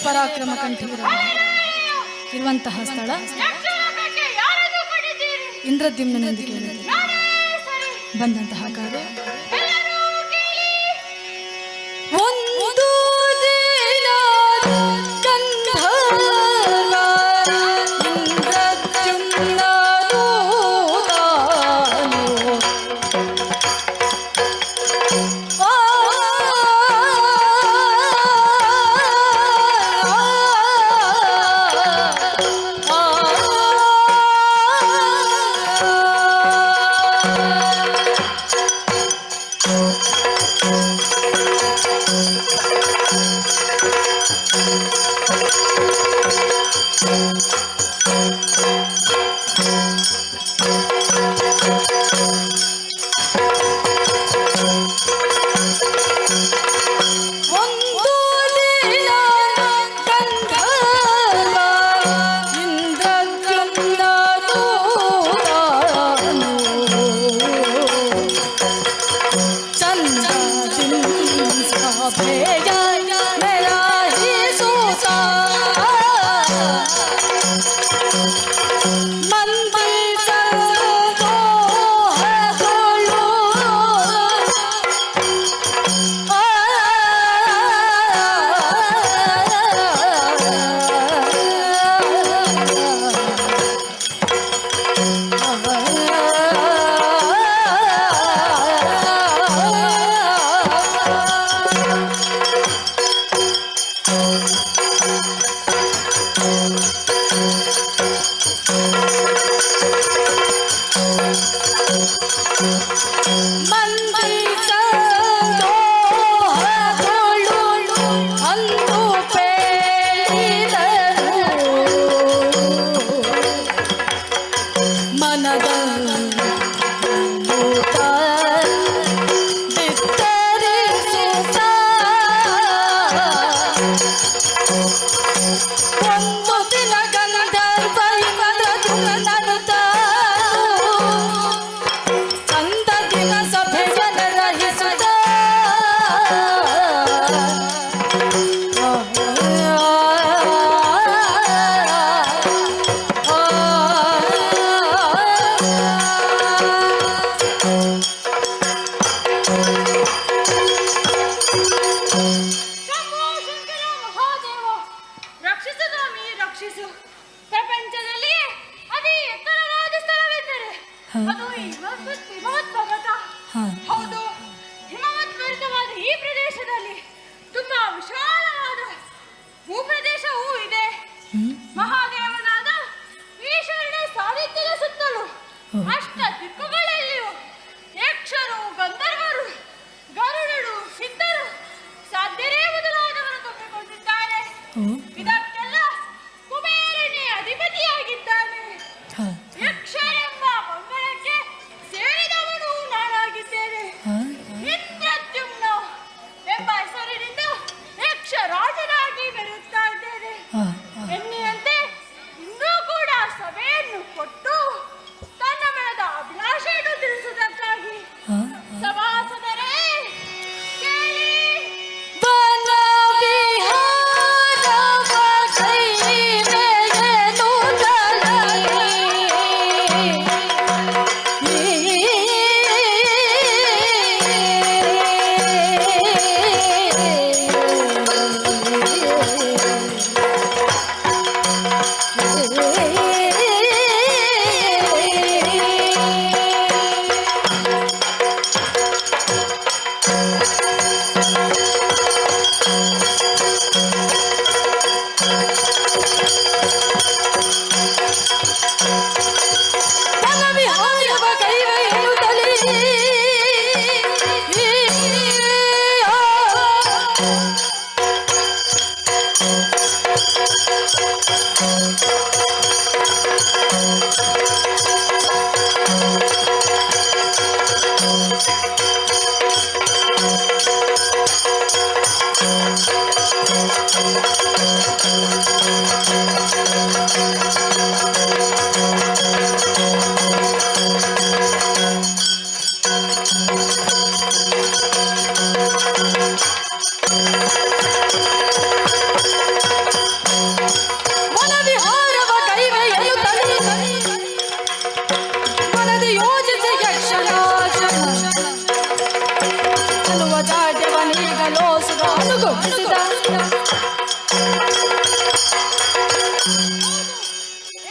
ಪರಾಕ್ರಮ ಕಂಠೀರ ಇರುವಂತಹ ಸ್ಥಳ ಇಂದ್ರದ್ಯುಮ್ನನೊಂದಿಗೆ ಬಂದಂತಹ ಕಾರ್ಯ ಒಂದು ದಿನ ಗಂಧರ್ವ ಇಂದ್ರದ್ಯುಮ್ನನು ಶಂಭೋ ಶಂಕರ ಮಹಾದೇವ, ರಕ್ಷಿಸು ಸ್ವಾಮಿ ರಕ್ಷಿಸು. ಪ್ರಪಂಚದಲ್ಲಿ ಅತಿ ಎತ್ತರವಾದ ಸ್ಥಳವೆಂದರೆ ಅದು ಹಿಮವತ್ ಪರ್ವತ. ಹೌದು, ಹಿಮವತ್ ಪರ್ವತವಾದ ಈ ಪ್ರದೇಶದಲ್ಲಿ ತುಂಬಾ ವಿಶಾಲವಾದ ಭೂಪ್ರದೇಶವೂ ಇದೆ. ಮಹಾದೇವನಾದ ಈಶ್ವರನ ಸಾನ್ನಿಧ್ಯದ ಸುತ್ತಲೂ ಅಷ್ಟ ದಿಕ್ಕುಗಳಲ್ಲಿಯೂ ಯಕ್ಷರು, ಗಂಧರ್ವರು, ಗರುಡರು, ಸಿದ್ಧರು, ಸಾಧ್ಯರೇ ಮೊದಲಾದವರು ತುಂಬಿಕೊಂಡಿದ್ದಾರೆ. ಇದಕ್ಕೆಲ್ಲ ಕುಬೇರನೇ ಅಧಿಪತಿಯಾಗಿದ್ದಾನೆ. ಯಕ್ಷರೆಂಬ ಪಂಗಡಕ್ಕೆ ಸೇರಿದವನು ನಾನಾಗಿದ್ದೇನೆ. ಇಂದ್ರದ್ಯುಮ್ನ ಎಂಬ ಹೆಸರಿನಿಂದ ಯಕ್ಷ ರಾಜನಾಗಿ ಬೆರೆಯುತ್ತಾ ಇದ್ದೇನೆ. ಎನ್ನಿಯಂತೆ ಇನ್ನೂ ಕೂಡ ಸಭೆಯನ್ನು ಕೊಟ್ಟು ತನ್ನ ಮನದ ಅಭಿಲಾಷೆಯನ್ನು ತಿಳಿಸುವುದಕ್ಕಾಗಿ ಸಭಾಸದರೇ ಕೇಳಿ.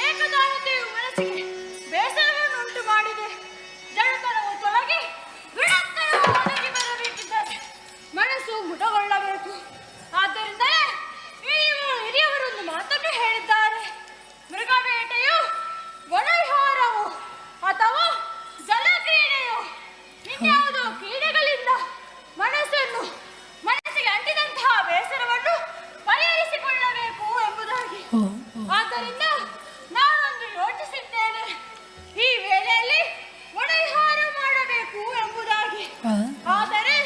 ಏಕದಾನತೆಯು ಮನಸ್ಸಿಗೆ ಬೇಸರವನ್ನು ಉಂಟು ಮಾಡಿದೆ. ಜಡತನವು ತೊಲಗಿ ವಿಡತ್ತನವು ಒದಗಿ ಬರಬೇಕಿದ್ದರೆ ಮನಸ್ಸು ಮುದಗೊಳ್ಳಬೇಕು. ಆದ್ದರಿಂದಲೇ ಹಿರಿಯವರೊಂದು ಮಾತನ್ನು ಹೇಳಿದ್ದಾರೆ. ಮೃಗಬೇಟೆಯು, ವನವಿಹಾರವು ಅಥವಾ ಜಲಕ್ರೀಡೆಯು ಇನ್ಯಾವುದೋ ಕ್ರೀಡೆಗಳಿಂದ ಮನಸ್ಸಿಗೆ ಅಂಟಿದಂತಹ ಬೇಸರವನ್ನು ಪರಿಹರಿಸಿಕೊಳ್ಳಬೇಕು ಎಂಬುದಾಗಿ. ಆದ್ದರಿಂದ ನಾನೊಂದು ಯೋಚಿಸಿದ್ದೇನೆ. ಈ ವೇಳೆಯಲ್ಲಿ ವನವಿಹಾರ ಮಾಡಬೇಕು ಎಂಬುದಾಗಿ. ಆದರೆ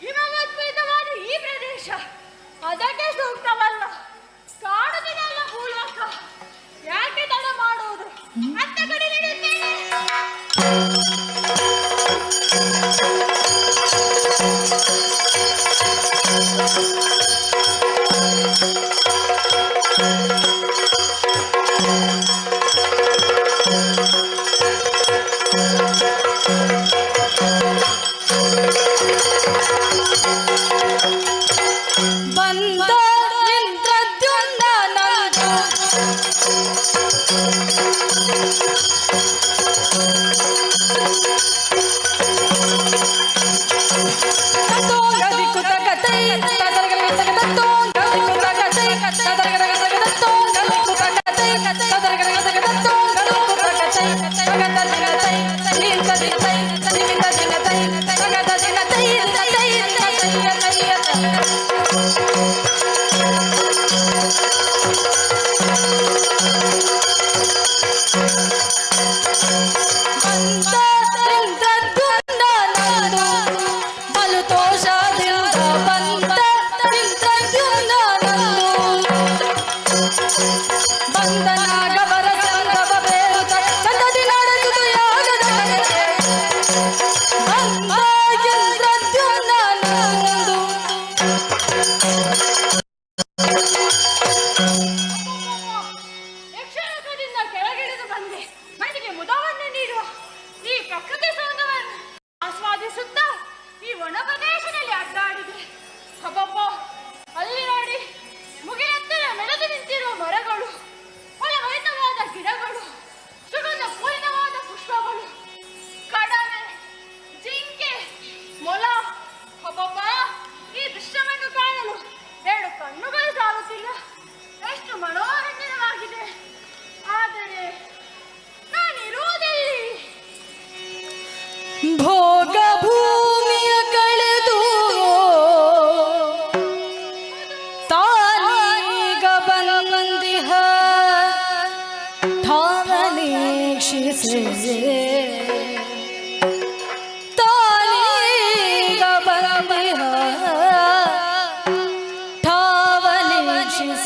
ಹಿಮವತ್ಪರಿತವಾದ ಈ ಪ್ರದೇಶ ಅದಕ್ಕೆ ಸೂಕ್ತವಲ್ಲ. ಕಾಡುದಿನಲ್ಲ ಭೂಲೋಕ, ಯಾಕೆ ತಡ ಮಾಡುವುದು? ಅತ್ತ ಕಡೆ ನಡೆಯುತ್ತೇನೆ. ಬಂದ ಇಂದ್ರದ್ಯುಮ್ನ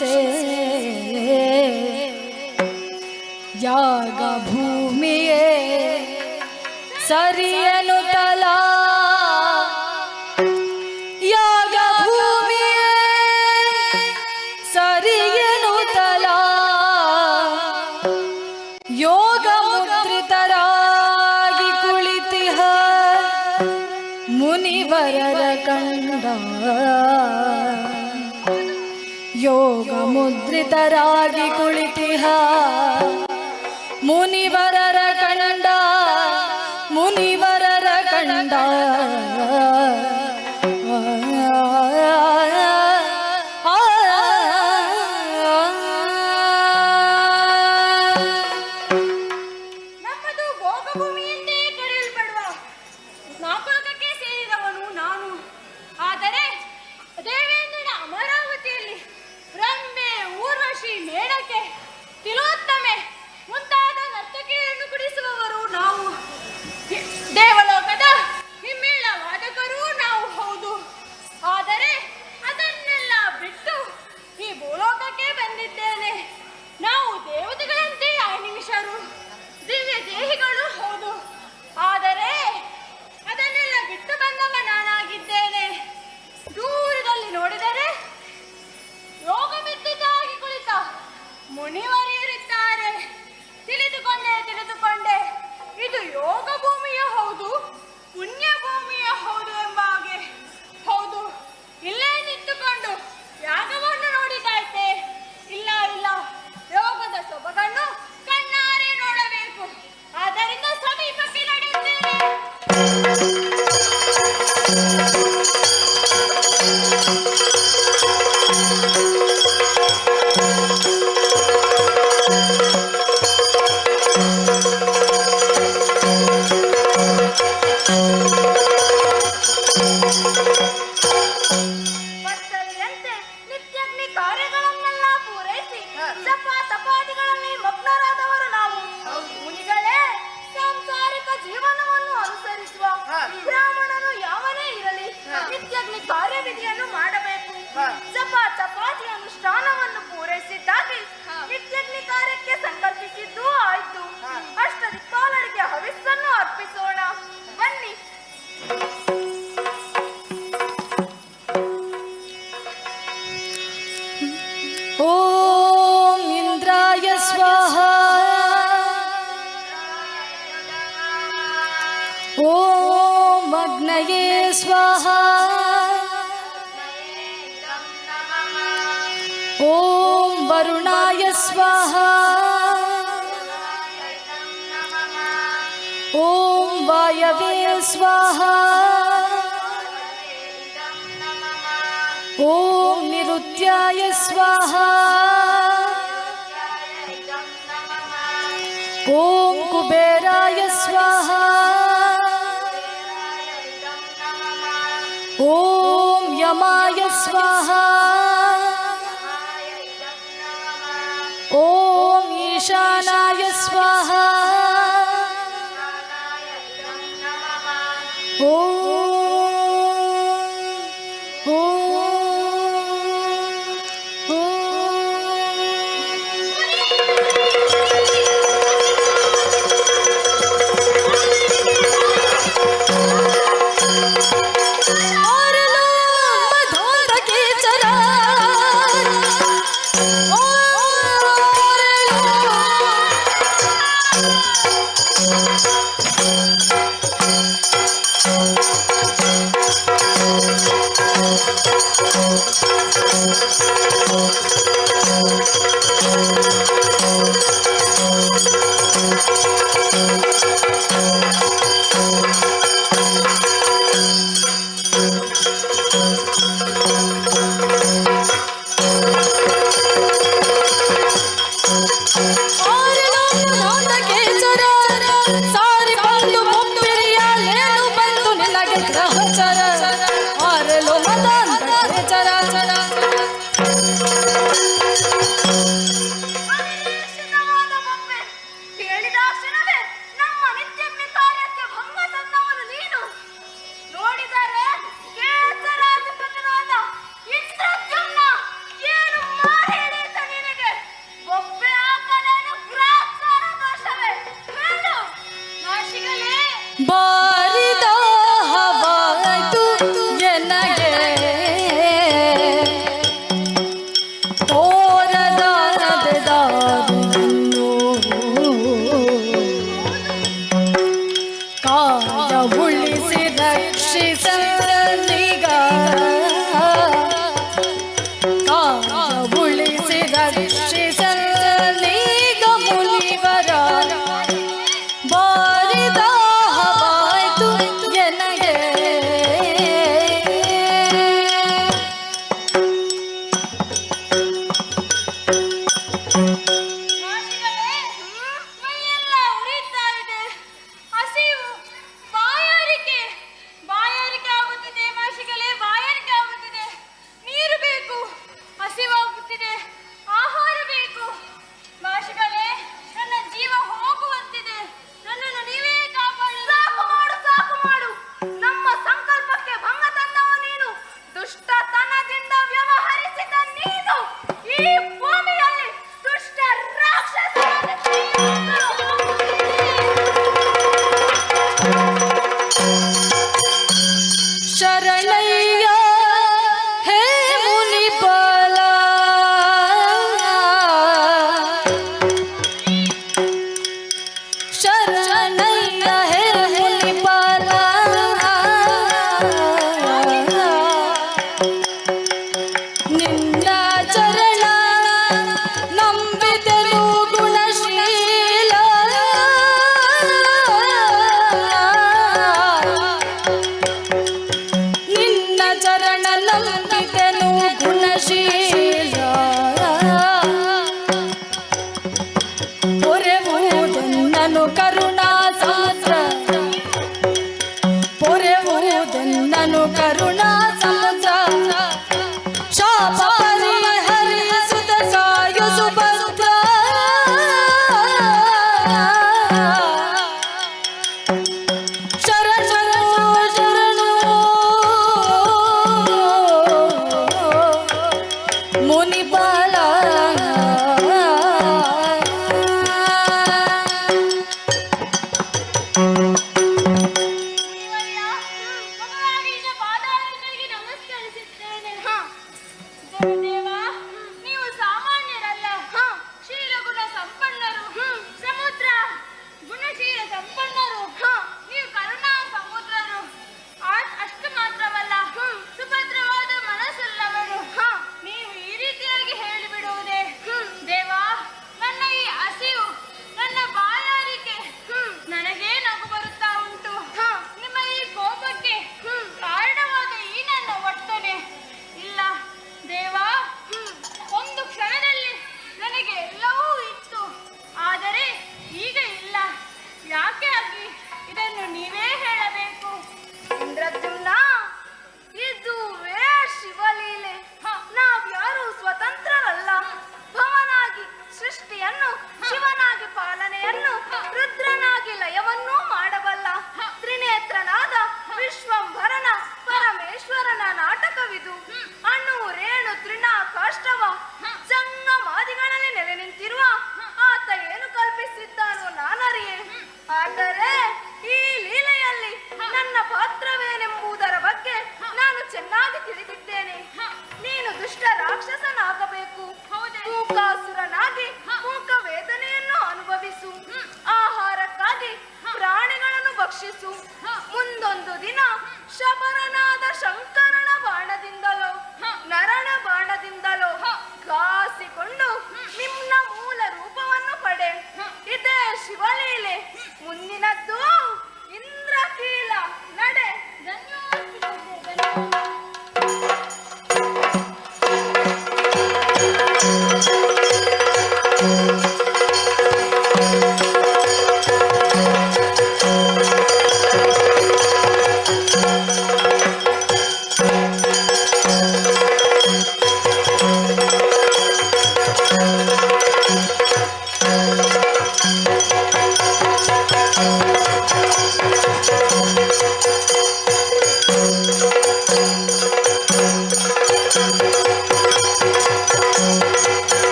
ರಕ್ಷಿಸೆ ಯಾಗ ಭೂಮಿಯೇ ಸರಿಯನು ತಲ ಯಾಗ ಭೂಮಿಯೇ ಸರಿಯನು ತಲ ಯೋಗ ಮುದ್ರಿತರಾಗಿ ಕುಳಿತಿಹ ಮುನಿವರರ ಕಂಡ ಯೋಗ ಮುದ್ರಿತರಾಗಿ ಕುಳಿತಿಹ ಮುನಿವರರ ಕಂಡ ಮುನಿವರರ ಕಂಡ ನಮ್ಮದು ಭೋಗಭೂಮಿ ಎಂದೇ ಕರೆಯಲ್ಪಡುವ ನಾಲ್ಕಕ್ಕೆ ಸೇರಿದವನು ನಾನು. ಆದರೆ ದೇವೇಂದ್ರನ ಅಮರಾವತಿಯಲ್ಲಿ ರಂಭೆ, ಊರ್ವಶಿ, ಮೇಣಕೆ, ತಿಲೋತ್ತಮೆ ಮುಂತಾದ ನರ್ತಕಿಯರನ್ನು ಕುಡಿಸುವವರು ನಾವು. ದೇವಲೋಕದ ಹಿಮ್ಮೇಳ ವಾದಕರೂ ನಾವು ಹೌದು. ಆದರೆ ಅದನ್ನೆಲ್ಲ ಬಿಟ್ಟು ಈ ಭೂಲೋಕಕ್ಕೆ ಬಂದಿದ್ದೇನೆ. ನಾವು ದೇವತೆಗಳಂತೆ ಅನಿಮಿಷರು, ದಿವ್ಯ ದೇಹಿಗಳು ಹೌದು. ಆದರೆ ಅದನ್ನೆಲ್ಲ ಬಿಟ್ಟು ಬಂದವ ನಾನಾಗಿದ್ದೇನೆ. ದೂರದಲ್ಲಿ ನೋಡಿದರೆ ಯೋಗ ಮಿದ್ದಿದ್ದಾಗಿ ಕುಳಿತ ಮುನಿವರಿಯರಿದ್ದಾರೆ. ತಿಳಿದುಕೊಂಡೆ ಇದು ಯೋಗ ಭೂಮಿಯ ಹೌದು, ಪುಣ್ಯ ಭೂಮಿಯ ಹೌದು ಎಂಬ ಹಾಗೆ. ಹೌದು, ಇಲ್ಲೇ ನಿಂತುಕೊಂಡು ಯಾಗವನ್ನು ನೋಡಿದಾಯ್ತೆ. ಇಲ್ಲ ಯೋಗದ ಸೊಬಗನ್ನು ಕಣ್ಣಾರೆ ನೋಡಬೇಕು. ಆದ್ದರಿಂದ ಸಮೀಪಕ್ಕೆ ನಡೆಯುತ್ತೇನೆ. ಭಕ್ತರಿಯಂತೆ ನಿತ್ಯಾಗ್ನಿ ಕಾರ್ಯಗಳನ್ನೆಲ್ಲ ಪೂರೈಸಿ ಜಪ ತಪಾದಿಗಳಲ್ಲಿ ಮಗ್ನರಾದವರು ನಾವು. ಮುನಿಗಳೇ, ಸಾಂಸಾರಿಕ ಜೀವನವನ್ನು ಅನುಸರಿಸುವ ಬ್ರಾಹ್ಮಣನು ಯಾವನೇ ಇರಲಿ ನಿತ್ಯಾಗ್ನಿ ಕಾರ್ಯವಿಧಿಯನ್ನು ಮಾಡಬೇಕು. ಜಪ ತಪಾದಿ ಅನುಷ್ಠಾನವನ್ನು ಪೂರೈಸಿದ್ದಾಗಿ ನಿತ್ಯಾಗ್ನಿ ಕಾರ್ಯಕ್ಕೆ ಸಂಕಲ್ಪಿಸಿದ್ದೂ ಆಯ್ತು. ಅಷ್ಟದಿಕ್ಪಾಲರಿಗೆ ಹವಿಸ್ಸನ್ನು ಅರ್ಪಿಸೋಣ ಬನ್ನಿ. ಓಂ ಇಂದ್ರಾಯ ಸ್ವಾಹ ಓಂ ಅಗ್ನಯೇ ಸ್ವಾಹ ಓಂ ವರುಣಾಯ ಸ್ವಾಹ ಓಂ ವಾಯವೇ ಸ್ವಾಹ ಓಂ ನಿರುತ್ಯಾಯ ಸ್ವಾಹ ಓಂ ಕುಬೇರಾಯ ಸ್ವಾಹ ಓಂ ಯಮಾಯ ಸ್ವಾಹ ಓಂ ಈಶಾನಾಯ ಸ್ವಾಹ ಓಂ ಸಾರಿ ಬಂದು ಮುಪ್ಪಿರಿಯಲ್ಲೇನು ಬಂದು ನಿನಗೆ ಗ್ರಹಚರ ಆರಲು ಮದಾಂತಕ್ಕೆ ಚರಾಚರ ಅನಿರೀಕ್ಷಿತವಾದ ಬೊಮ್ಮೆ ಕೇಳಿದಾಕ್ಷಣವೇ ನಮ್ಮ ನಿತ್ಯಗ್ನಿ ಕಾರ್ಯಕ್ಕೆ ಭಂಗ ತಂದವನು ನೀನು. ನೋಡಿದರೆ ಕೇಸರಾಧಿಪತನಾದ ದುಷ್ಟತನದಿಂದ ವ್ಯವಹರಿಸಿದ ನೀನು ಈ ಭೂಮಿಯಲ್ಲಿ ದುಷ್ಟ ರಾಕ್ಷಸನಾಗಿ ಶರಣಯ್ಯ ಹೇ ಮುನಿಪಾಲ ಶರಣಯ್ಯ ಹೇ ಮುನಿಪಾಲ ನಿನ್ನ ಚರಣ ನಂಬಿದೆನು ಗುಣಶೀಲ ನಿನ್ನ ಚರಣ ನಂಬಿದೆನು ಗುಣಶೀಲ ಪೊರೆವುದೆನ್ನನು ಕರುಣಾ ಸಮುದ್ರ ಪೊರೆವುದೆನ್ನನು ಕರುಣಾ ಸಮುದ್ರ ಶಾಪ ಪರಿಹರಿಸುತ್ತ ಕಾಯು ಸುಭದ್ರ ಶರಣು ಶರಣು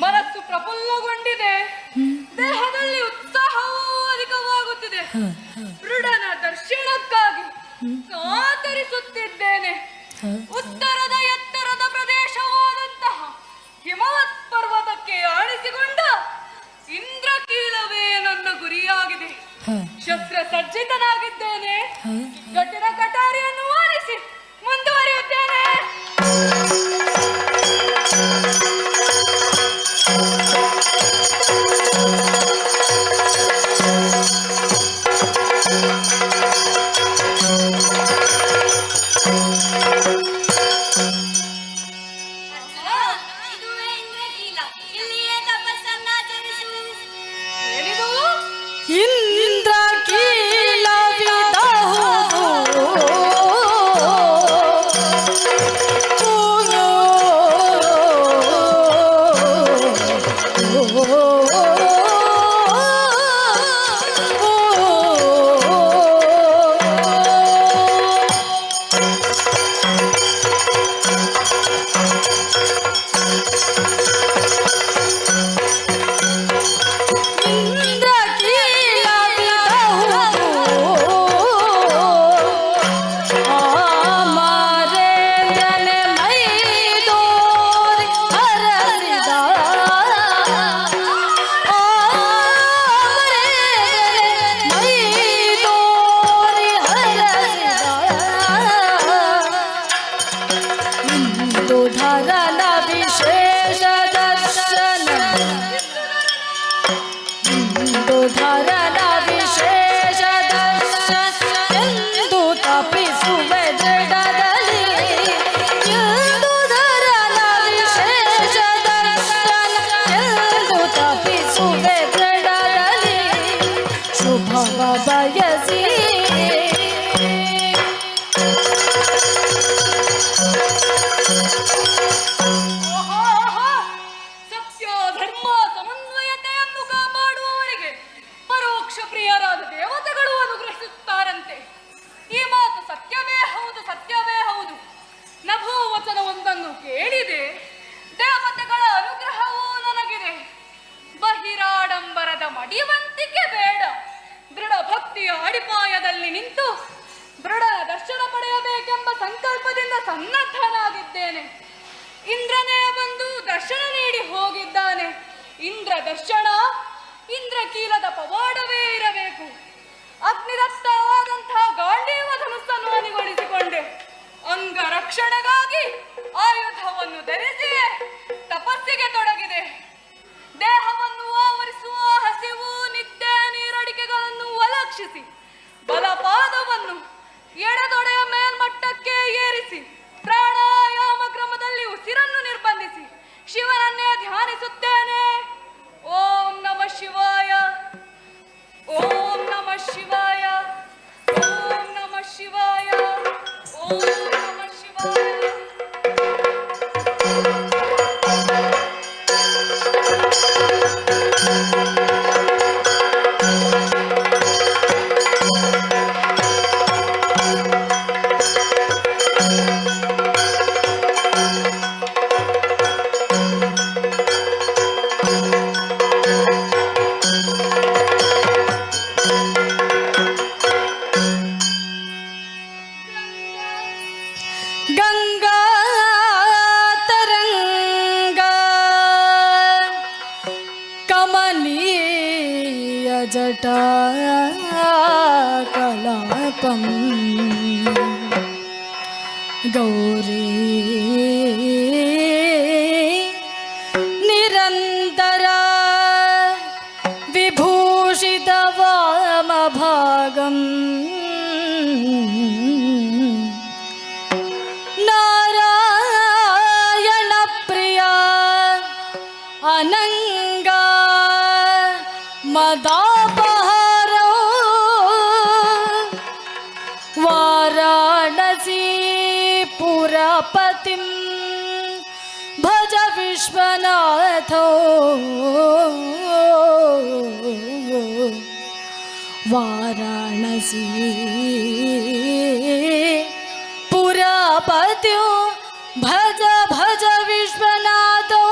ಮನಸ್ಸು ಪ್ರಫುಲ್ಲಗೊಂಡಿದೆ, ದೇಹದಲ್ಲಿ ಉತ್ಸಾಹವೂ ಅಧಿಕವಾಗುತ್ತಿದೆ. ದೃಢನ ದರ್ಶನಕ್ಕಾಗಿ ಕಾತರಿಸುತ್ತಿದ್ದೇನೆ. ಉತ್ತರದ ಎತ್ತರದ ಪ್ರದೇಶವಾದಂತಹ ಹಿಮವತ್ ಪರ್ವತಕ್ಕೆ ಆಳಿಸಿಕೊಂಡ ಇಂದ್ರಕೀಲವೇ ನನ್ನ ಗುರಿಯಾಗಿದೆ. ಶಸ್ತ್ರ ಸಜ್ಜಿತನಾಗಿದ್ದೇನೆ. ಕಠಿಣ ಕಟಾರಿಯನ್ನು ಆಲಿಸಿ ಮುಂದುವರಿಯುತ್ತೇನೆ. ಸತ್ಯ ಧರ್ಮ ಸಮನ್ವಯತೆಯನ್ನು ಕಾಪಾಡುವವರಿಗೆ ಪರೋಕ್ಷ ಪ್ರಿಯರಾದ ದೇವತೆಗಳು ಅನುಗ್ರಹಿಸುತ್ತಾರಂತೆ. ಈ ಮಾತು ಸತ್ಯವೇ ಹೌದು, ಸತ್ಯವೇ ಹೌದು. ನಭೋವಚನವೊಂದನ್ನು ಕೇಳಿದೆ, ದೇವತೆಗಳ ಅನುಗ್ರಹವೂ ನನಗಿದೆ. ಬಹಿರಾಡಂಬರದ ಮಡಿವಂತಿಕೆ ಬೇಡ, ದೃಢ ಭಕ್ತಿಯ ಅಡಿಪಾಯದಲ್ಲಿ ನಿಂತು ದೃಢ ದರ್ಶನ ಪಡೆಯಬೇಕೆಂಬ ಸಂಕಲ್ಪದಿಂದ ಸನ್ನದ್ಧನಾಗಿದ್ದೇನೆ. ಇಂದ್ರನೇ ಬಂದು ದರ್ಶನ ನೀಡಿ ಹೋಗಿದ್ದಾನೆ. ಇಂದ್ರ ದರ್ಶನ ಇಂದ್ರಕೀಲದ ಪವಾಡವೇ ಇರಬೇಕು. ಅಗ್ನಿದತ್ತವಾದಂತಹ ಗಾಂಡೀವ ಧನುಸ್ಸನ್ನು ಅಣಿಗೊಳಿಸಿಕೊಂಡೆ. ಅಂಗ ರಕ್ಷಣೆಗಾಗಿ ಆಯುಧವನ್ನು ಧರಿಸಿಯೇ ತಪಸ್ಸಿಗೆ ತೊಡಗಿದೆ. ದೇಹವನ್ನು ಆವರಿಸುವ ಹಸಿವು, ನಿದ್ದೆ, ನೀರಡಿಕೆಗಳನ್ನು ಅಲಕ್ಷಿಸಿ ಬಲಪಾದವನ್ನು ಎಡದೊಡೆಯ ಮೇಲ್ಮಟ್ಟಕ್ಕೆ ಏರಿಸಿ ಪ್ರಾಣಾಯಾಮ ಕ್ರಮದಲ್ಲಿ ಉಸಿರನ್ನು ನಿರ್ಬಂಧಿಸಿ ಶಿವನನ್ನೇ ಧ್ಯಾನಿಸುತ್ತೇನೆ. ಓಂ ನಮಃ ಶಿವಾಯ, ಓಂ ನಮಃ ಶಿವಾಯ, ಓಂ ನಮಃ ಶಿವಾಯ, ಓಂ ನಮಃ ಶಿವಾಯ. ಗಂಗಾ ತರಂಗ ಕಮನೀಯ ಜಟಾ ಕಲಾಪಂ ಗೌರಿ ನಿರಂತರ ವಿಭೂಷಿತ ವಾಮಭಾಗಂ ನಾರಾಯಣ ಪ್ರಿಯ ಅನಂಗ ಮದಾಪಹಾರೋ ವಾರಾಣಸಿ ಪುರಪತಿಂ ಭಜ ವಿಶ್ವನಾಥೋ ವಾರಾಣಸಿ ಪುರಪತ್ಯೋ ಭಜ ಭಜ ವಿಶ್ವನಾಥೋ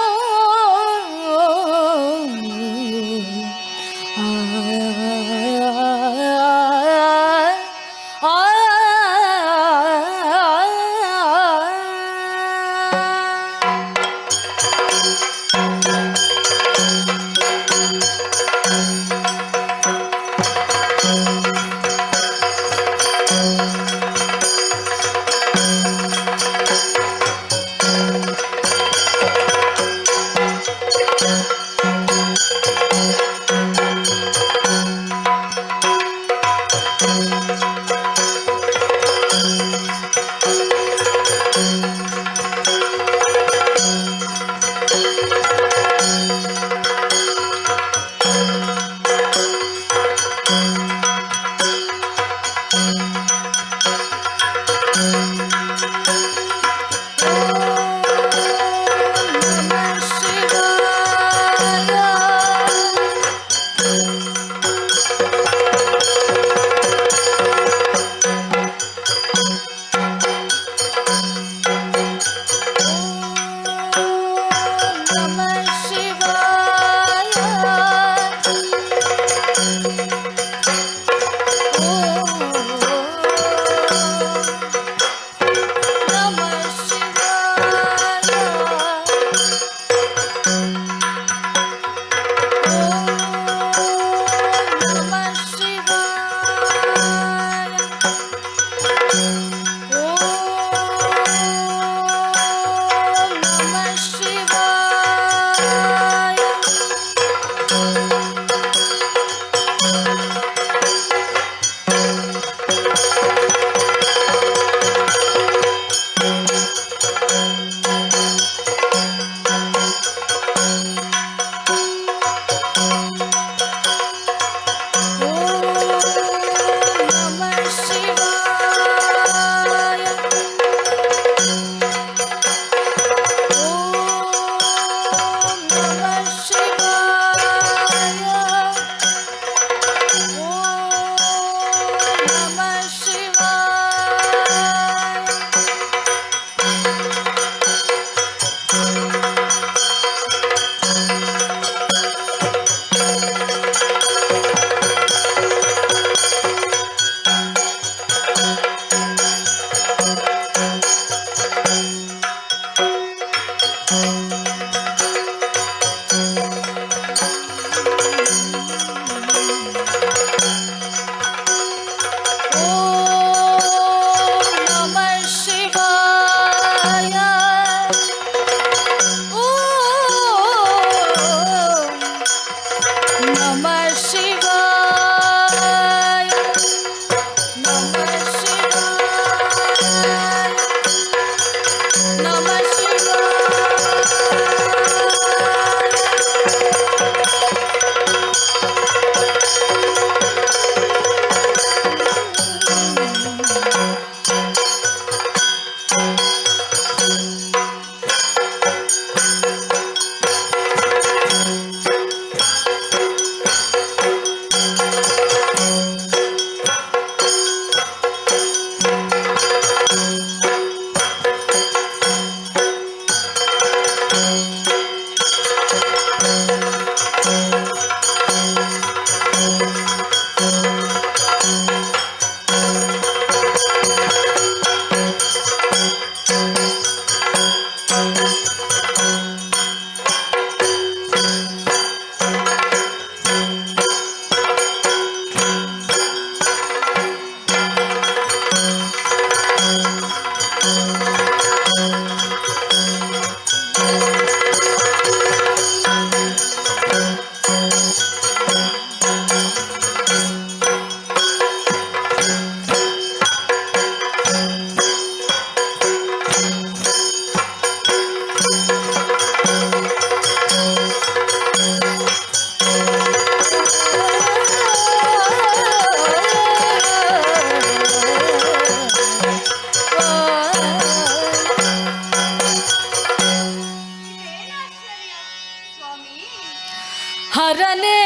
ಹರನೇ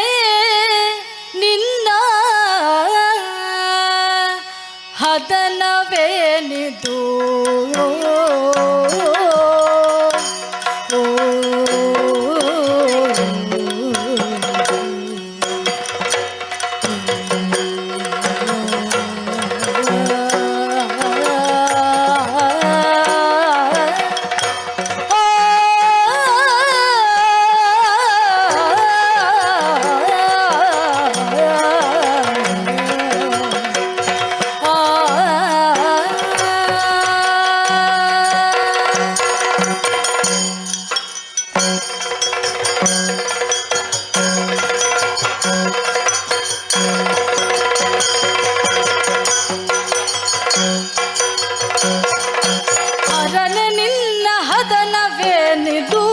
ನಿನ್ನ ಹದನವೇನಿದು ಹರನೆ ನಿನ್ನ ಹದನವೇನಿದು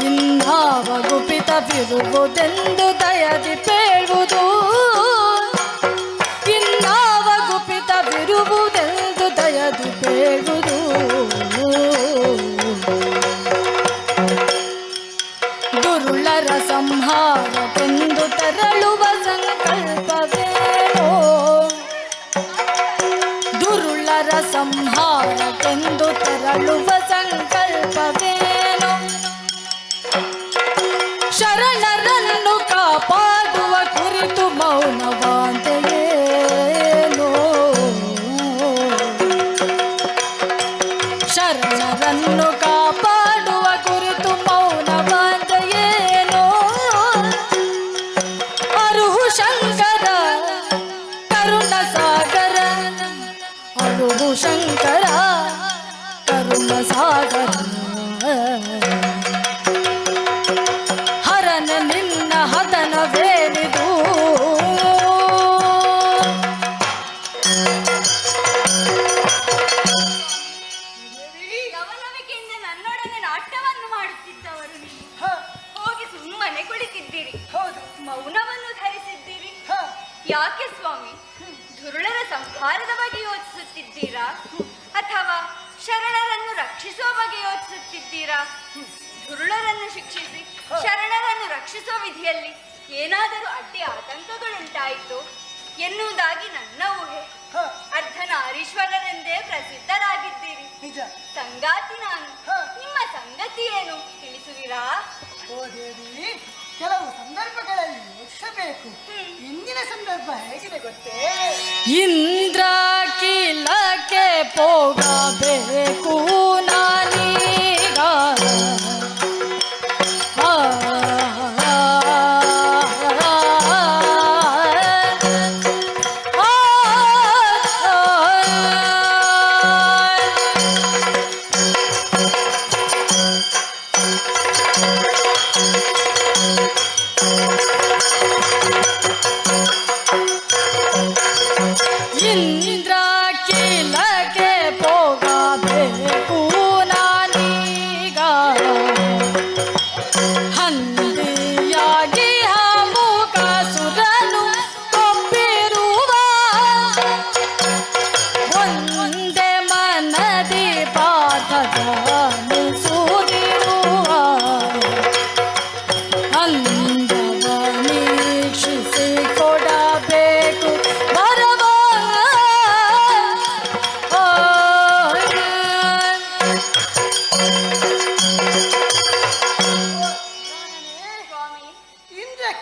ಇನ್ನಾವ ಗುಪಿತವಿರುವುದೆಂದು ದಯದಿ ಪೇಳುವುದು ಇನ್ನಾವ ಗುಪಿತವಿರುವುದೆಂದು ದಯದಿ ಪೇಳುವುದು ದುರುಳರ ಸಂಹಾರಕ್ಕೆಂದು ತೆರಳುವ ಸಂಕಲ್ಪವೇನೋ ದುರುಳರ ಸಂಹಾರಕ್ಕೆಂದು ತೆರಳುವ ಸಂಕಲ್ಪವೇನೋ ಶರಣರನ್ನು ಕಾಪಾಡುವ ಕುರಿತು ಮೌನವಾಂತೆಯೇನೋ ಶರಣರನ್ನು ಕಾಪಾಡುವ ಕುರಿತು ಮೌನವಾಂತೆಯೇನೋ ಅರುಹು ಶಂಕರ ಕರುಣ ಸಾಗರ ಅರುಹು ಶಂಕರ ಕರುಣ ಸಾಗರ ಹರನ ನಿನ್ನ ಹತನವೇನಿದು ನವನವಿಕೆಯಿಂದ ನನ್ನೊಡನೆ ನಾಟ್ಯವನ್ನು ಮಾಡುತ್ತಿದ್ದವರು ನೀವು ಹೋಗಿ ಸುಮ್ಮನೆ ಕುಳಿತಿದ್ದೀರಿ ಮೌನವನ್ನು ಧರಿಸಿದ್ದೀರಿ ಯಾಕೆ ಸ್ವಾಮಿ ದುರುಳರ ಸಂಹಾರದ ಬಗ್ಗೆ ಯೋಚಿಸುತ್ತಿದ್ದೀರಾ ಅಥವಾ ಶರಣರನ್ನು ರಕ್ಷಿಸುವ ಬಗ್ಗೆ ಯೋಚಿಸುತ್ತಿದ್ದೀರಾ ದುರುಳರನ್ನು ಶಿಕ್ಷಿಸಿ ಶರಣರನ್ನು ರಕ್ಷಿಸುವ ವಿಧಿಯಲ್ಲಿ ಏನಾದರೂ ಅಡ್ಡಿ ಆತಂಕಗಳುಂಟಾಯಿತು ಎನ್ನುವುದಾಗಿ ನನ್ನ ಊಹೆ ಅರ್ಧನಾರೀಶ್ವರರೆಂದೇ ಪ್ರಸಿದ್ಧರಾಗಿದ್ದೀರಿ ಸಂಗಾತಿ ನಾನು ನಿಮ್ಮ ಸಂಗತಿ ಏನು ತಿಳಿಸುವಿರಾ? ಓ ದೇವಿ, ಕೆಲವು ಸಂದರ್ಭಗಳಲ್ಲಿ ಯೋಚಿಸಬೇಕು. ಇಂದಿನ ಸಂದರ್ಭ ಹೇಗಿದೆ ಗೊತ್ತೇ? ಇಂದ್ರ ಕೀಲಕ್ಕೆ ಹೋಗಬೇಕು ನಾನೀಗ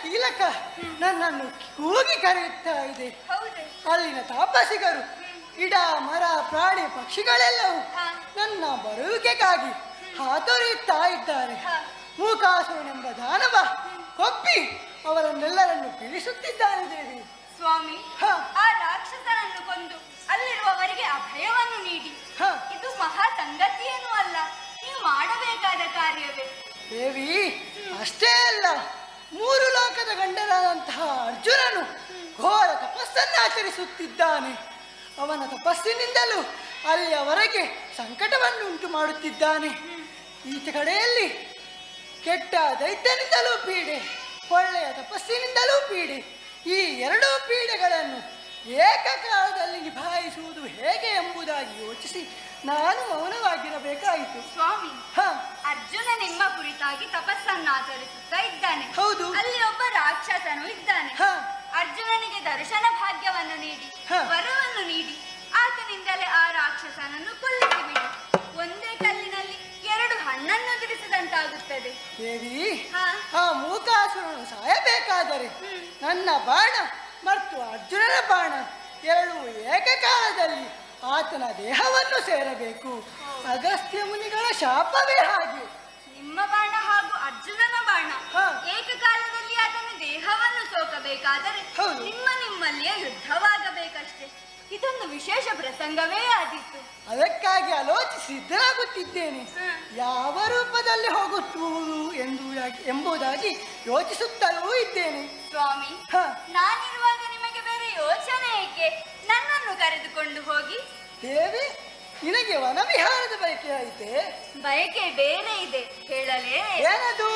ಕೀಲಕ ನನ್ನನ್ನು ಕೂಗಿ ಕರೆಯುತ್ತಾ ಇದೆ. ಹೌದು. ಅಲ್ಲಿನ ತಾಪಸಿಗರು, ಗಿಡ ಮರ ಪ್ರಾಣಿ ಪಕ್ಷಿಗಳೆಲ್ಲವೂ ನನ್ನ ಬರುವಿಕೆಗಾಗಿ ಹಾತೊರೆಯುತ್ತಾ ಇದ್ದಾರೆ. ಮೂಕಾಸುರನೆಂಬ ದಾನವ ಕೊಪ್ಪಿ ಅವರನ್ನೆಲ್ಲರನ್ನು ಪೀಡಿಸುತ್ತಿದ್ದಾನೆ ದೇವಿ. ಸ್ವಾಮಿ, ಹ. ಆ ರಾಕ್ಷಸನನ್ನು ಕೊಂದು ಅಲ್ಲಿರುವವರಿಗೆ ಅಭಯವನ್ನು ನೀಡಿ ಹ. ಇದು ಮಹಾ ಸಂಗತಿಯೇನೂ ಅಲ್ಲ, ನೀವು ಮಾಡಬೇಕಾದ ಕಾರ್ಯವೇ. ದೇವಿ, ಅಷ್ಟೇ ಅಲ್ಲ, 3 ಲೋಕದ ಗಂಡನಾದಂತಹ ಅರ್ಜುನನು ಘೋರ ತಪಸ್ಸನ್ನಾಚರಿಸುತ್ತಿದ್ದಾನೆ. ಅವನ ತಪಸ್ಸಿನಿಂದಲೂ ಅಲ್ಲಿಯವರೆಗೆ ಸಂಕಟವನ್ನು ಉಂಟು ಮಾಡುತ್ತಿದ್ದಾನೆ. ಈತ ಕಡೆಯಲ್ಲಿ ಕೆಟ್ಟ ದೈತ್ಯನಿಂದಲೂ ಪೀಡೆ, ಒಳ್ಳೆಯ ತಪಸ್ಸಿನಿಂದಲೂ ಪೀಡೆ. ಈ 2 ಪೀಡೆಗಳನ್ನು ಏಕಕಾಲದಲ್ಲಿ ನಿಭಾಯಿಸುವುದು ಹೇಗೆ ಎಂಬುದಾಗಿ ಯೋಚಿಸಿ ನಾನು ಮೌನವಾಗಿರಬೇಕಾಯಿತು. ಸ್ವಾಮಿ, ಹ. ಅರ್ಜುನ ನಿಮ್ಮ ಕುರಿತಾಗಿ ತಪಸ್ಸನ್ನಾಚರಿಸುತ್ತಾ ಇದ್ದಾನೆ. ಹೌದು. ಅಲ್ಲಿ ಒಬ್ಬ ರಾಕ್ಷಸನು ಇದ್ದಾನೆ. ಹ. ಅರ್ಜುನನಿಗೆ ದರ್ಶನ ಭಾಗ್ಯವನ್ನು ನೀಡಿ ಹ. ವರವನ್ನು ನೀಡಿ ಆತನಿಂದಲೇ ಆ ರಾಕ್ಷಸನನ್ನು ಕೊಲ್ಲಿಸಿಬಿಡಿ. ಒಂದೇ ಕಲ್ಲಿನಲ್ಲಿ 2 ಹಣ್ಣನ್ನು ಉದುರಿಸಿದಂತಾಗುತ್ತದೆ. ದೇವಿ, ಹ. ಆ ಮೂಕಾಸುರನು ಸಾಯಬೇಕಾದರೆ ನನ್ನ ಬಾಣ ಮತ್ತು ಅರ್ಜುನನ ಬಾಣ 2 ಏಕಕಾಲದಲ್ಲಿ ಆತನ ದೇಹವನ್ನು ಸೇರಬೇಕು. ಅಗಸ್ತ್ಯ ಮುನಿಗಳ ಶಾಪವೇ ಹಾಗೆ. ನಿಮ್ಮ ಬಾಣ ಹಾಗೂ ಅರ್ಜುನನ ಬಾಣ ಹ. ಏಕಕಾಲದಲ್ಲಿ ಆತನ ದೇಹವನ್ನು ಸೋಕಬೇಕಾದರೆ ಹೌದು. ನಿಮ್ಮಲ್ಲಿಯೇ ಯುದ್ಧವಾಗಬೇಕಷ್ಟೇ. ಇದೊಂದು ವಿಶೇಷ ಪ್ರಸಂಗವೇ ಆದಿತ್ತು. ಅದಕ್ಕಾಗಿ ಆಲೋಚಿಸಿ ಸಿದ್ಧನಾಗುತ್ತಿದ್ದೇನೆ. ಹ. ಯಾವ ರೂಪದಲ್ಲಿ ಹೋಗುತ್ತುವುದು ಎಂಬುದಾಗಿ ಯೋಚಿಸುತ್ತಲೂ ಇದ್ದೇನೆ. ಸ್ವಾಮಿ, ಹ. ನಾನಿರುವಾಗ ನಿಮಗೆ ಬೇರೆ ಯೋಚನೆ ಏಕೆ? ನನ್ನನ್ನು ಕರೆದುಕೊಂಡು ಹೋಗಿ. ದೇವಿ, ನಿನಗೆ ವನವಿಹಾರದ ಬಯಕೆ ಐತೆ? ಬಯಕೆ ಬೇರೆ ಇದೆ, ಹೇಳಲೇ? ಏನದು?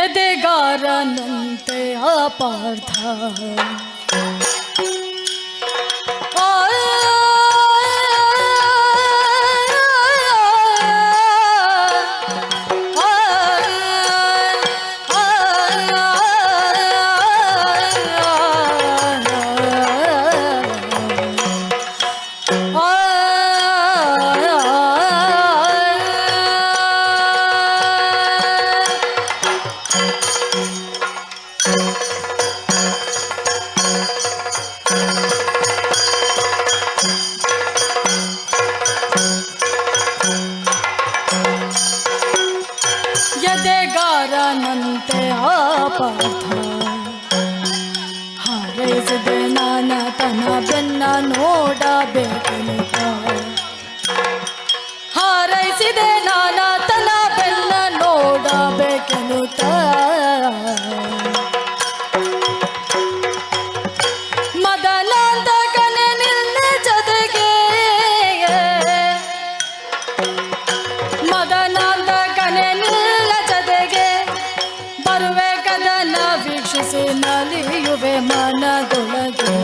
ಎದೆಗಾರನಂತೆ ಅಪಾರ್ಥ ಎದೆಗಾರನಂತೆ ಅಪಾರ್ಥ ಹಾರೈಸಿದೆ ನಾನ ತನ ಬೆನ್ನ ನೋಡಬೇಕೆನುತ. ಹಾರೈಸಿದೆ ನಾನ ತನ ಬೆನ್ನ ನೋಡಬೇಕೆನುತ. ಮದನಾಂದ ಕನೆ ನಿನ್ನ ಜೊತೆಗೆ, ಮದನಾಂದ ಕನೆ ನಿಲ್ಲ ಜೊತೆಗೆ ಬರುವೆ ಕದನ ವೀಕ್ಷಿಸಿ ನಲಿಯುವೆ ಮನದೊಳಗೆ.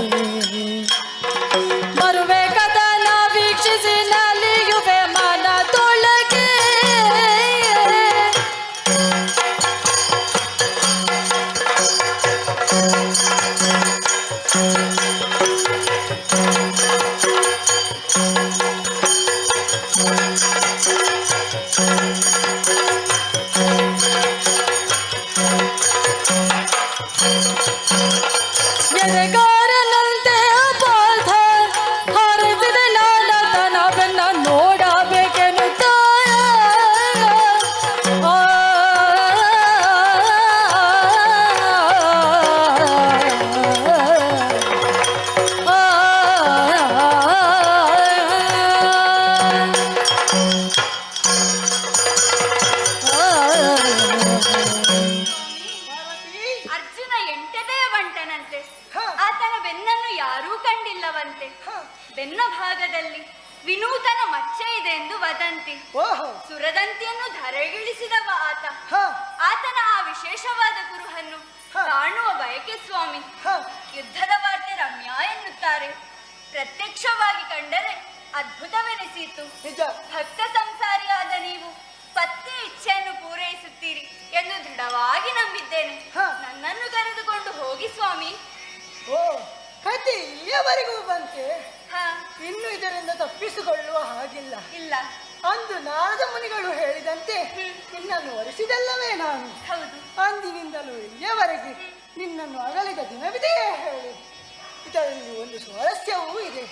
ಬರುವೆ ಕದನ ವೀಕ್ಷಿಸಿ ನಲಿಯುವೆ ಮನದೊಳಗೆ. ಎದೆಗಾರನಂತೆ ಅಪಾರ್ಥ ಹಾರೈಸಿದೆ ನಾನ ತನ ಬೆನ್ನ ನೋಡಬೇಕೆನುತ. ಪಾರ್ವತಿ, ಅರ್ಜುನ ಎಂಟನೆಯ ಬಂಟನಂತೆ. ಹ. ಆತನ ಬೆನ್ನನ್ನು ಯಾರೂ ಕಂಡಿಲ್ಲವಂತೆ. ಹ. ಬೆನ್ನ ಭಾಗದಲ್ಲಿ ವಿನೂತನ ಮಚ್ಚೆ ಇದೆ ಎಂದು ವದಂತಿ. ಓಹೋ. ಸುರದಂತಿಯನ್ನು ಧರೆಗಿಳಿಸಿದವ ಆತ. ಹ. ಆತನ ಆ ವಿಶೇಷವಾದ ಕುರುಹನ್ನು ಹ. ಕಾಣುವ ಬಯಕೆ ಸ್ವಾಮಿ. ಹ. ಯುದ್ಧದ ವಾರ್ತೆ ರಮ್ಯಾ ಎನ್ನುತ್ತಾರೆ, ಪ್ರತ್ಯಕ್ಷವಾಗಿ ಕಂಡರೆ ಅದ್ಭುತವೆನಿಸಿತು. ನಿಜ. ಭಕ್ತ ಸಂಸಾರಿಯಾದ ನೀವು ಪತ್ನಿ ಇಚ್ಛೆಯನ್ನು ಪೂರೈಸುತ್ತೀರಿ ಎಂದು ದೃಢವಾಗಿ ನಂಬಿದ್ದೇನೆ. ಹ. ನನ್ನನ್ನು ಕರೆದುಕೊಂಡು ಹೋಗಿ ಸ್ವಾಮಿ. ಓ, ಕತೆ ಇಲ್ಲಿಯವರೆಗೂ ಬಂತೆ. ಹ. ಇನ್ನು ಇದರಿಂದ ತಪ್ಪಿಸಿಕೊಳ್ಳುವ ಹಾಗಿಲ್ಲ. ಇಲ್ಲ. ಅಂದು ನಾರದ ಮುನಿಗಳು ಹೇಳಿದಂತೆ ನಿನ್ನನ್ನು ಒರೆಸಿದಲ್ಲವೇ ನಾನು. ಹೌದು. ಅಂದಿನಿಂದಲೂ ಇಲ್ಲಿಯವರೆಗೂ ನಿನ್ನನ್ನು ಅಗಲಿದ ದಿನವಿದೆಯೇ ಹೇಳಿ. ಇದರಲ್ಲಿ ಒಂದು ಸ್ವಾರಸ್ಯವೂ ಇದೆ.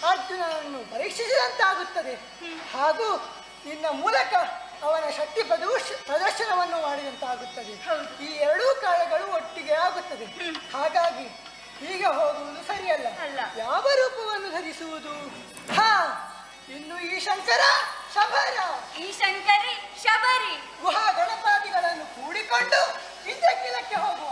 ಅರ್ಜುನನನ್ನು ಪರೀಕ್ಷಿಸಿದಂತಾಗುತ್ತದೆ, ಹಾಗೂ ನಿನ್ನ ಮೂಲಕ ಅವನ ಶಕ್ತಿ ಪ್ರದರ್ಶನವನ್ನು ಮಾಡಿದಂತಾಗುತ್ತದೆ. ಈ ಎರಡೂ ಕಾರ್ಯಗಳು ಒಟ್ಟಿಗೆ ಆಗುತ್ತದೆ. ಹಾಗಾಗಿ ಈಗ ಹೋಗುವುದು ಸರಿಯಲ್ಲ. ಯಾವ ರೂಪವನ್ನು ಧರಿಸುವುದು? ಇನ್ನು ಈ ಶಂಕರ ಶಬರ, ಈ ಶಂಕರಿ ಶಬರಿ, ಗುಹಾ ಗಣಪಾದಿಗಳನ್ನು ಕೂಡಿಕೊಂಡು ಇಂದ್ರಕೀಲಕ್ಕೆ ಹೋಗುವ.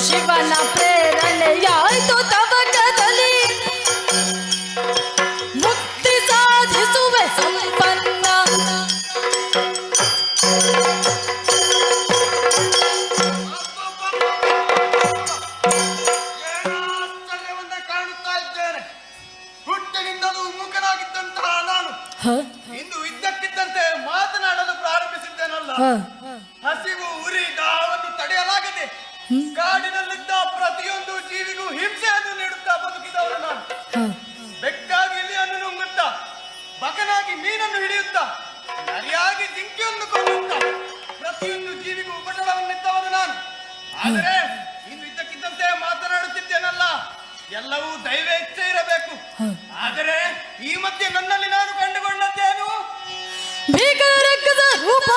ಶಿವನ ಪ್ರೇರಣೆಯಾಯ್ತು ತವಕದಲ್ಲಿ ಮುಕ್ತಿ ಸಾಧಿಸುವೆ ಸಂಪನ್ನ. ಆಶ್ಚರ್ಯವನ್ನೇ ಕಾಣುತ್ತಾ ಇದ್ದೇನೆ. ಹುಟ್ಟಿನಿಂದಲೂ ಮೂಕನಾಗಿದ್ದಂತಹ ನಾನು ಇಂದು ಇದ್ದಕ್ಕಿದ್ದಂತೆ ಮಾತನಾಡಲು ಪ್ರಾರಂಭಿಸಿದ್ದೇನಲ್ಲ. ಹಸಿವು ಉರಿ ದಾಹವನ್ನು ತಡೆಯಲಾಗದೆ ಕಾಡಿನಲ್ಲಿದ್ದ ಪ್ರತಿಯೊಂದು ಜೀವಿಗೂ ಹಿಂಸೆಯನ್ನು ನೀಡುತ್ತಾ ಬದುಕಿದವರು ನಾನು. ಬೆಕ್ಕಾಗಿ ಇಲ್ಲಿ ಹಿಡಿಯುತ್ತಾ ಸರಿಯಾಗಿ ಜಿಂಕೆಯನ್ನು ಕೊಲ್ಲುತ್ತಾ ಪ್ರತಿಯೊಂದು ಜೀವಿಗೂ ಉಪಟಳವನ್ನಿದ್ದವನು ನಾನು. ಆದರೆ ಇನ್ನು ಇದ್ದಕ್ಕಿದ್ದಂತೆ ಮಾತನಾಡುತ್ತಿದ್ದೇನಲ್ಲ, ಎಲ್ಲವೂ ದೈವ ಇಚ್ಛೆ ಇರಬೇಕು. ಆದರೆ ಈ ಮಧ್ಯೆ ನನ್ನಲ್ಲಿ ನಾನು ಕಂಡುಕೊಂಡದ್ದೇನು? ಭೀಕರಕ್ಕದ ರೂಪ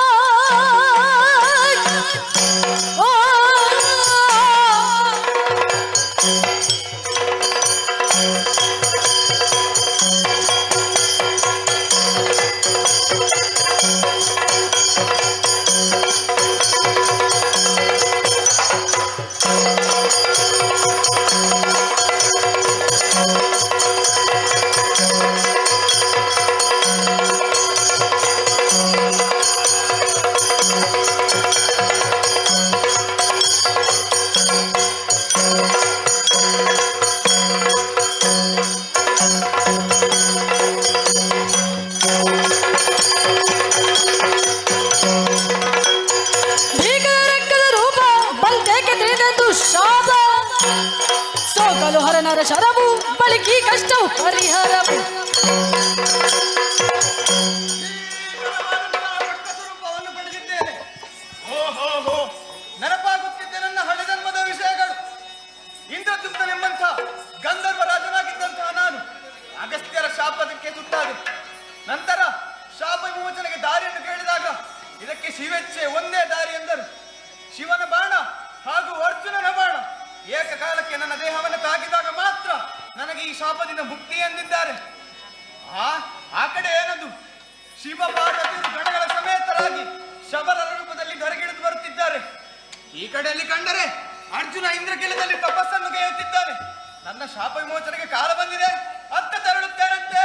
ಸೋಗಲು ಹರನರ ಶರವು ಬಳಿಕಿ ಕಷ್ಟವು ಪರಿಹರವು. ಸ್ವರೂಪವನ್ನು ಪಡೆದಿದ್ದೇನೆ. ಓಹೋ, ನೆನಪಾಗುತ್ತಿದ್ದೆ ನನ್ನ ಹಳೆ ಜನ್ಮದ ವಿಷಯಗಳು. ಇಂದ್ರದ್ಯುಮ್ನೆಂಬಂಥ ಗಂಧರ್ವ ರಾಜನಾಗಿದ್ದಂತಹ ನಾನು ಅಗಸ್ತ್ಯರ ಶಾಪದಕ್ಕೆ ಸುತ್ತಾದೆ. ನಂತರ ಶಾಪ ವಿಮೋಚನೆಗೆ ದಾರಿಯನ್ನು ಕೇಳಿದಾಗ ಇದಕ್ಕೆ ಶಿವೇಚ್ಛೆ ಒಂದೇ ದಾರಿ ಎಂದರು. ಶಿವನ ಬಾಣ ಹಾಗೂ ಅರ್ಜುನನ ಬಾಣ ಏಕಕಾಲಕ್ಕೆ ನನ್ನ ದೇಹವನ್ನು ತಾಕಿದಾಗ ಮಾತ್ರ ನನಗೆ ಈ ಶಾಪದಿಂದ ಮುಕ್ತಿ ಎಂದಿದ್ದಾರೆ. ಆ ಕಡೆ ಏನದು ಶಿವ ಪಾರ್ವತಿಯರು ಗಣಗಳ ಸಮೇತರಾಗಿ ಶಬರರ ರೂಪದಲ್ಲಿ ಧರೆಗಿಳಿದು ಬರುತ್ತಿದ್ದಾರೆ. ಈ ಕಡೆಯಲ್ಲಿ ಕಂಡರೆ ಅರ್ಜುನ ಇಂದ್ರಕಿಲದಲ್ಲಿ ತಪಸ್ಸನ್ನು ಗೈಯುತ್ತಿದ್ದಾನೆ. ನನ್ನ ಶಾಪ ವಿಮೋಚನೆಗೆ ಕಾಲ ಬಂದಿದೆ, ಅತ್ತ ತೆರಳುತ್ತೇನಂತೆ.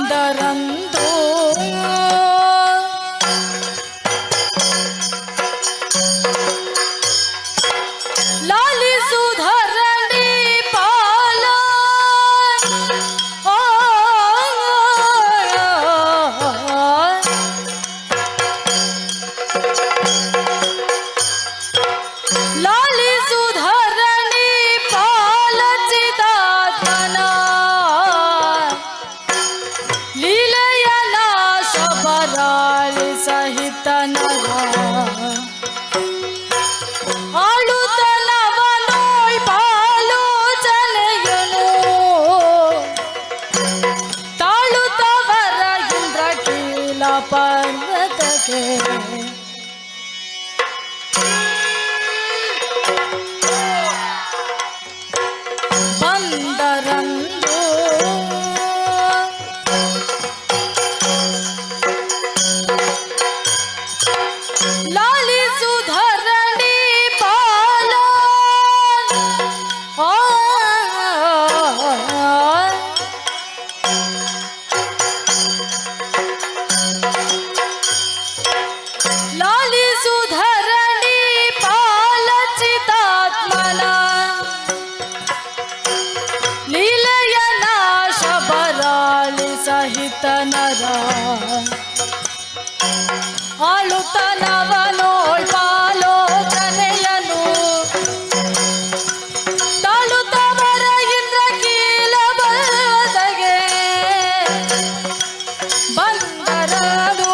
ಬಂದರಂದು ಲಾಲಿಸುಧರಣಿ ಪಾಲ ಲಾಲಿಸುಧರಣಿ ಪಾಲಚಿದಾತ್ಮನ ಲೀಲೆಯ ನಾಶ ಬರಾಳಿ ಸಹಿತ ನರ ಆಳುತ್ತನವನೋಯ್ ಪಾಲೋಚನೆಯನು ತಾಳುತ್ತವರ ಇಂದ್ರ ಕೀಲ ಪರ್ವತಕ್ಕೆ ಬಂದರಂದು ಲಾಲಿಸುಧರಣಿ ಪಾಲ ಲಾಲಿಸುಧರಣಿ ಪಾಲಚಿತಾತ್ಮನ ಲೀಲೆಯ ನಾಶ ಬರಾಳಿ ಸಹಿತ ನರ ಆಳುತ್ತನವನೋಳ್ ಪಾಲೋಚನೆಯನು ತಾಳುತ್ತವರ ಇಂದ್ರ ಕೀಲ ಬಲ್ಲದಗೆ ಬಂದರದು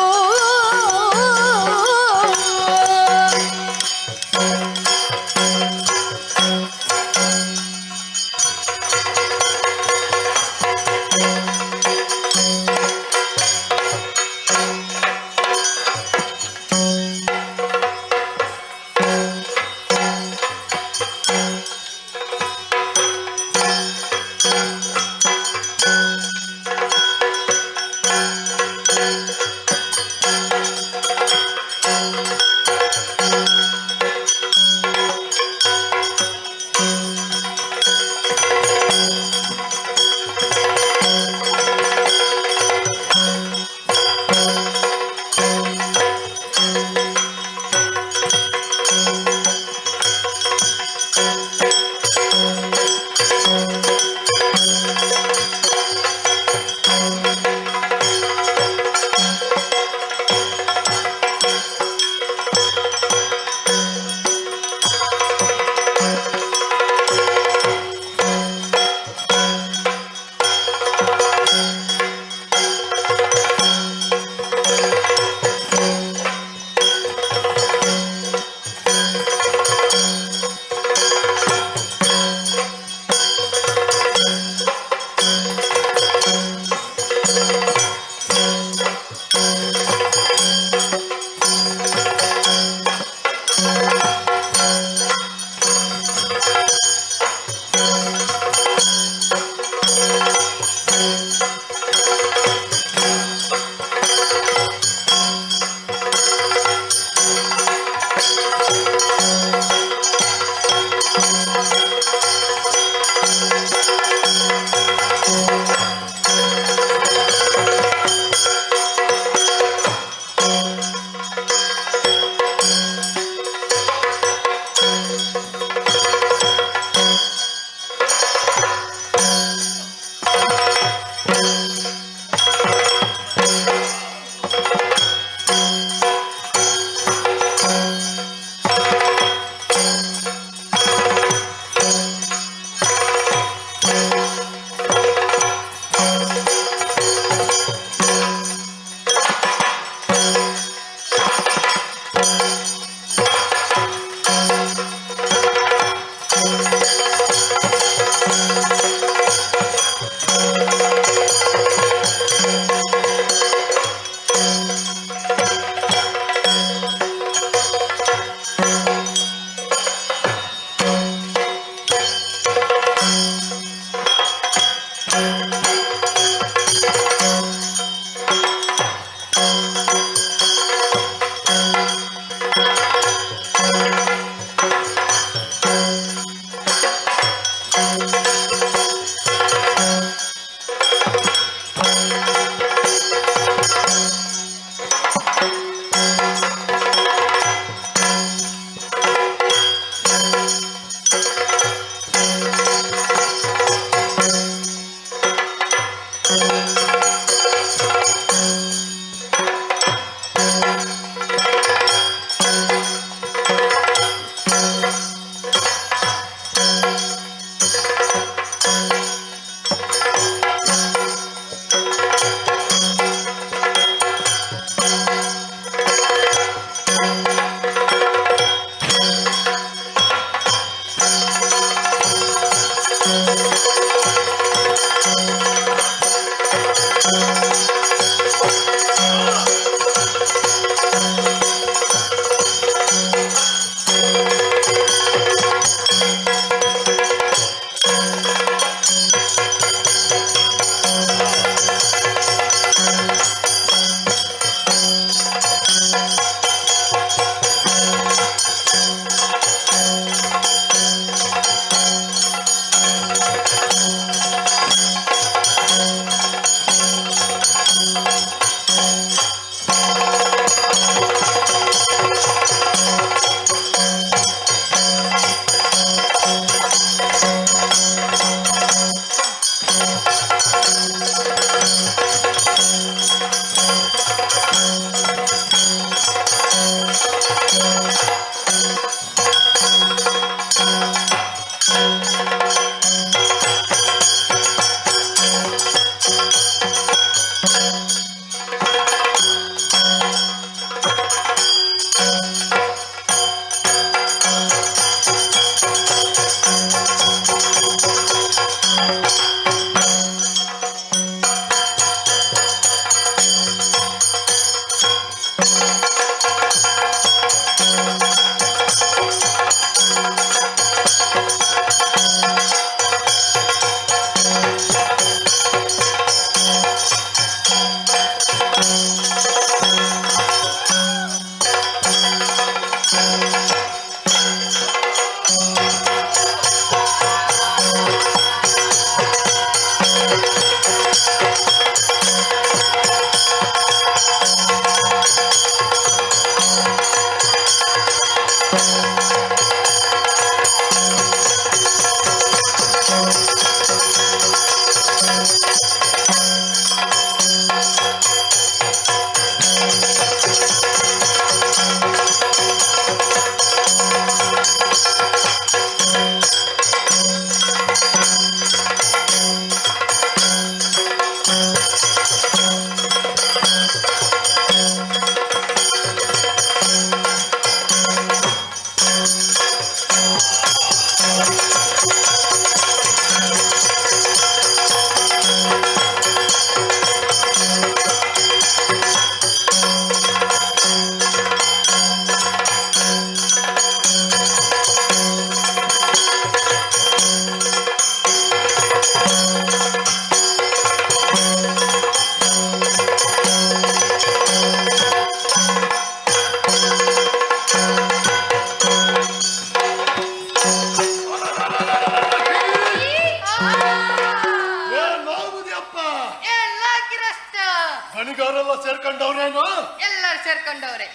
ಗಣಿಗಾರೆಲ್ಲ ಸೇರ್ಕೊಂಡವ್ರೇನು? ಎಲ್ಲರೂ ಸೇರ್ಕೊಂಡವ್ರೆ.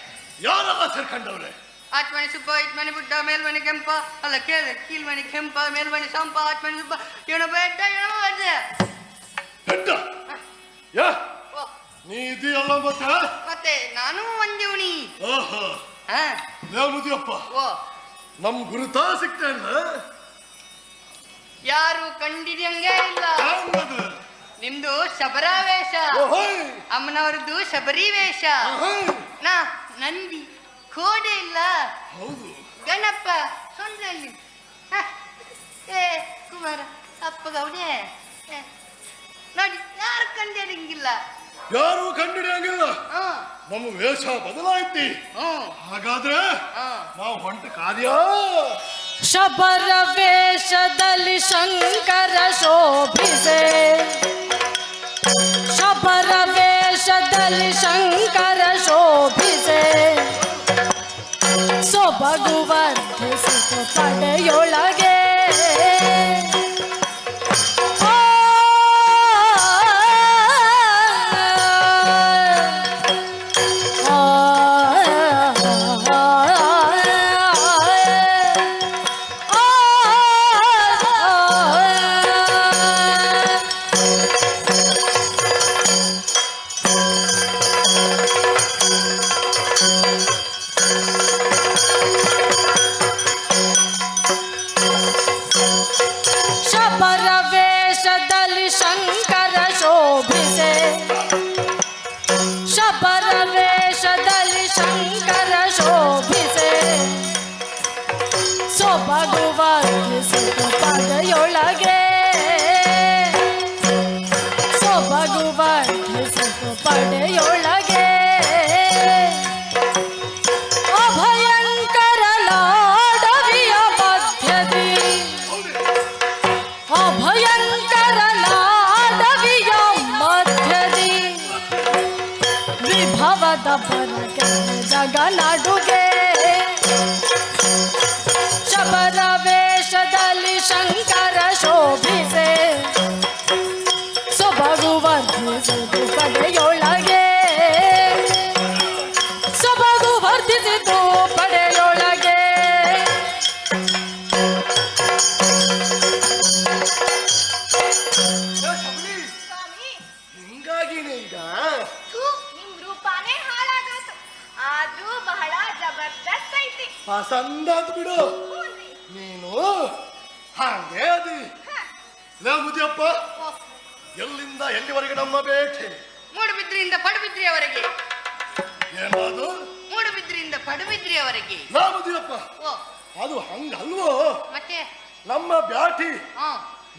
ಯಾರೆಲ್ಲ ಸೇರ್ಕೊಂಡವ್ರೆ? ಆತ್ಮನಿ ಸುಬ್ಬ, ಇತ್ಮನಿ ಬುಡ್ಡ, ಮೇಲ್ಮನಿ ಕೆಂಪ, ಅಲ್ಲ ಕೀಳ್ಮನಿ ಕೆಂಪ, ಮೇಲ್ಮನಿ ಸಂಪ, ಆತ್ಮನಿ ಸುಬ್ಬ, ಇವನ ಬೆಡ್ಡ, ಇವನ ಬಜ್ಜ. ಬೆಡ್ಡ? ಯಾ ನೀ ಇದೆಯಲ್ಲ ಮತ್ತೆ ನಾನು ಒಂದಿವನಿ. ಓಹೋ ಮುದಿಯಪ್ಪ, ನಮ್ ಗುರುತ ಸಿಗ್ತೇನ? ಯಾರು ಕಂಡಿದ್ಯಂಗೆ ಇಲ್ಲ. ನಿಮ್ದು ಶಬರಾವೇಶ, ಅಮ್ಮನವರದ್ದು ಶಬರಿ ವೇಷ. ನಾ ನಂದಿ ಕೋಡೆ ಇಲ್ಲ. ಗಣಪ ಸೊಂದಲ್ಲಿ ಕುಮಾರ ಅಪ್ಪ ಗೌಡೆ ನೋಡಿ, ಯಾರು ಕಂಡಿರಂಗಿಲ್ಲ. ಯಾರು ಕಂಡಿಡಿಯಂಗಿಲ್ಲ. ನಮ್ಮ ವೇಷ ಬದಲಾಯ್ತಿ. ಹಾಗಾದ್ರೆ ನಾವು ಹೊಂಟ ಕಾರ್ಯ. ಶಬರ ವೇಷದಲ್ಲಿ ಶಂಕರ ಶೋಭಿಸೆ, ಶಬರ ವೇಷದಲ್ಲಿ ಶಂಕರ ಶೋಭಿಸೆ, ಸೊಬಗು ವರ್ಧಿಸಿತು ಪಡೆಯೊಳಗೆ. ಶಬರ ವೇಷದಲ್ಲಿ ಶಂಕರ ಶೋಭಿಸೆ, ಶಬರ ವೇಷದಲ್ಲಿ ಶಂಕರ ಶೋಭಿಸೆ, ಸೊಬಗು ವರ್ಧಿಸಿತು ಪಡೆಯೊಳಗೆ, ಸೊಬಗು ವರ್ಧಿಸಿತು ಪಡೆಯೊಳಗೆ. ಅಭಯಂಕರ ಲಾಡವಿಯ ಮಧ್ಯದಿ, ಅಭಯಂಕರ ಲಾಡವಿಯ ಮಧ್ಯದಿ, ವಿಭವದ ಬರಗೆ ಜಗನಡುಗೆ. ಶಬರ ವೇಷದಲ್ಲಿ ಶಂಕರ ಶೋಭಿಸೆ, ಸೊಬಗು ವರ್ಧಿಸಿತು ಪಡೆಯೊಳಗೆ, ಸೊಬಗು ವರ್ಧಿಸಿತು ಪಡೆಯೊಳಗೆ. ಹಿಂಗಾಗಿನೇ ಈಗ ನಿಮ್ ರೂಪಾನೇ ಹಾಳಾಗೋತು. ಆದ್ರೂ ಬಹಳ ಜಬರ್ದಸ್ತ್ ಐತಿ. ಪಸಂದಾದ್ ಬಿಡು. ನೀನು ಹಾಗೆ ಅದಿ. ಮುದಿಯಪ್ಪ, ಎಲ್ಲಿಂದ ಎಲ್ಲಿವರೆಗೆ ನಮ್ಮ ಭೇಟಿ? ಪಡುಬಿದ್ರಿಯವರೆಗೆ. ಏನದು? ಮೂಡುಬಿದ್ರಿಯಿಂದ ಪಡುಬಿದ್ರಿಯವರೆಗೆ. ರಾಮದೇವಪ್ಪ, ಓ ಅದು ಹಂಗಲ್ವೋ? ಮತ್ತೆ ನಮ್ಮ ಬ್ಯಾಟಿ ಹಾ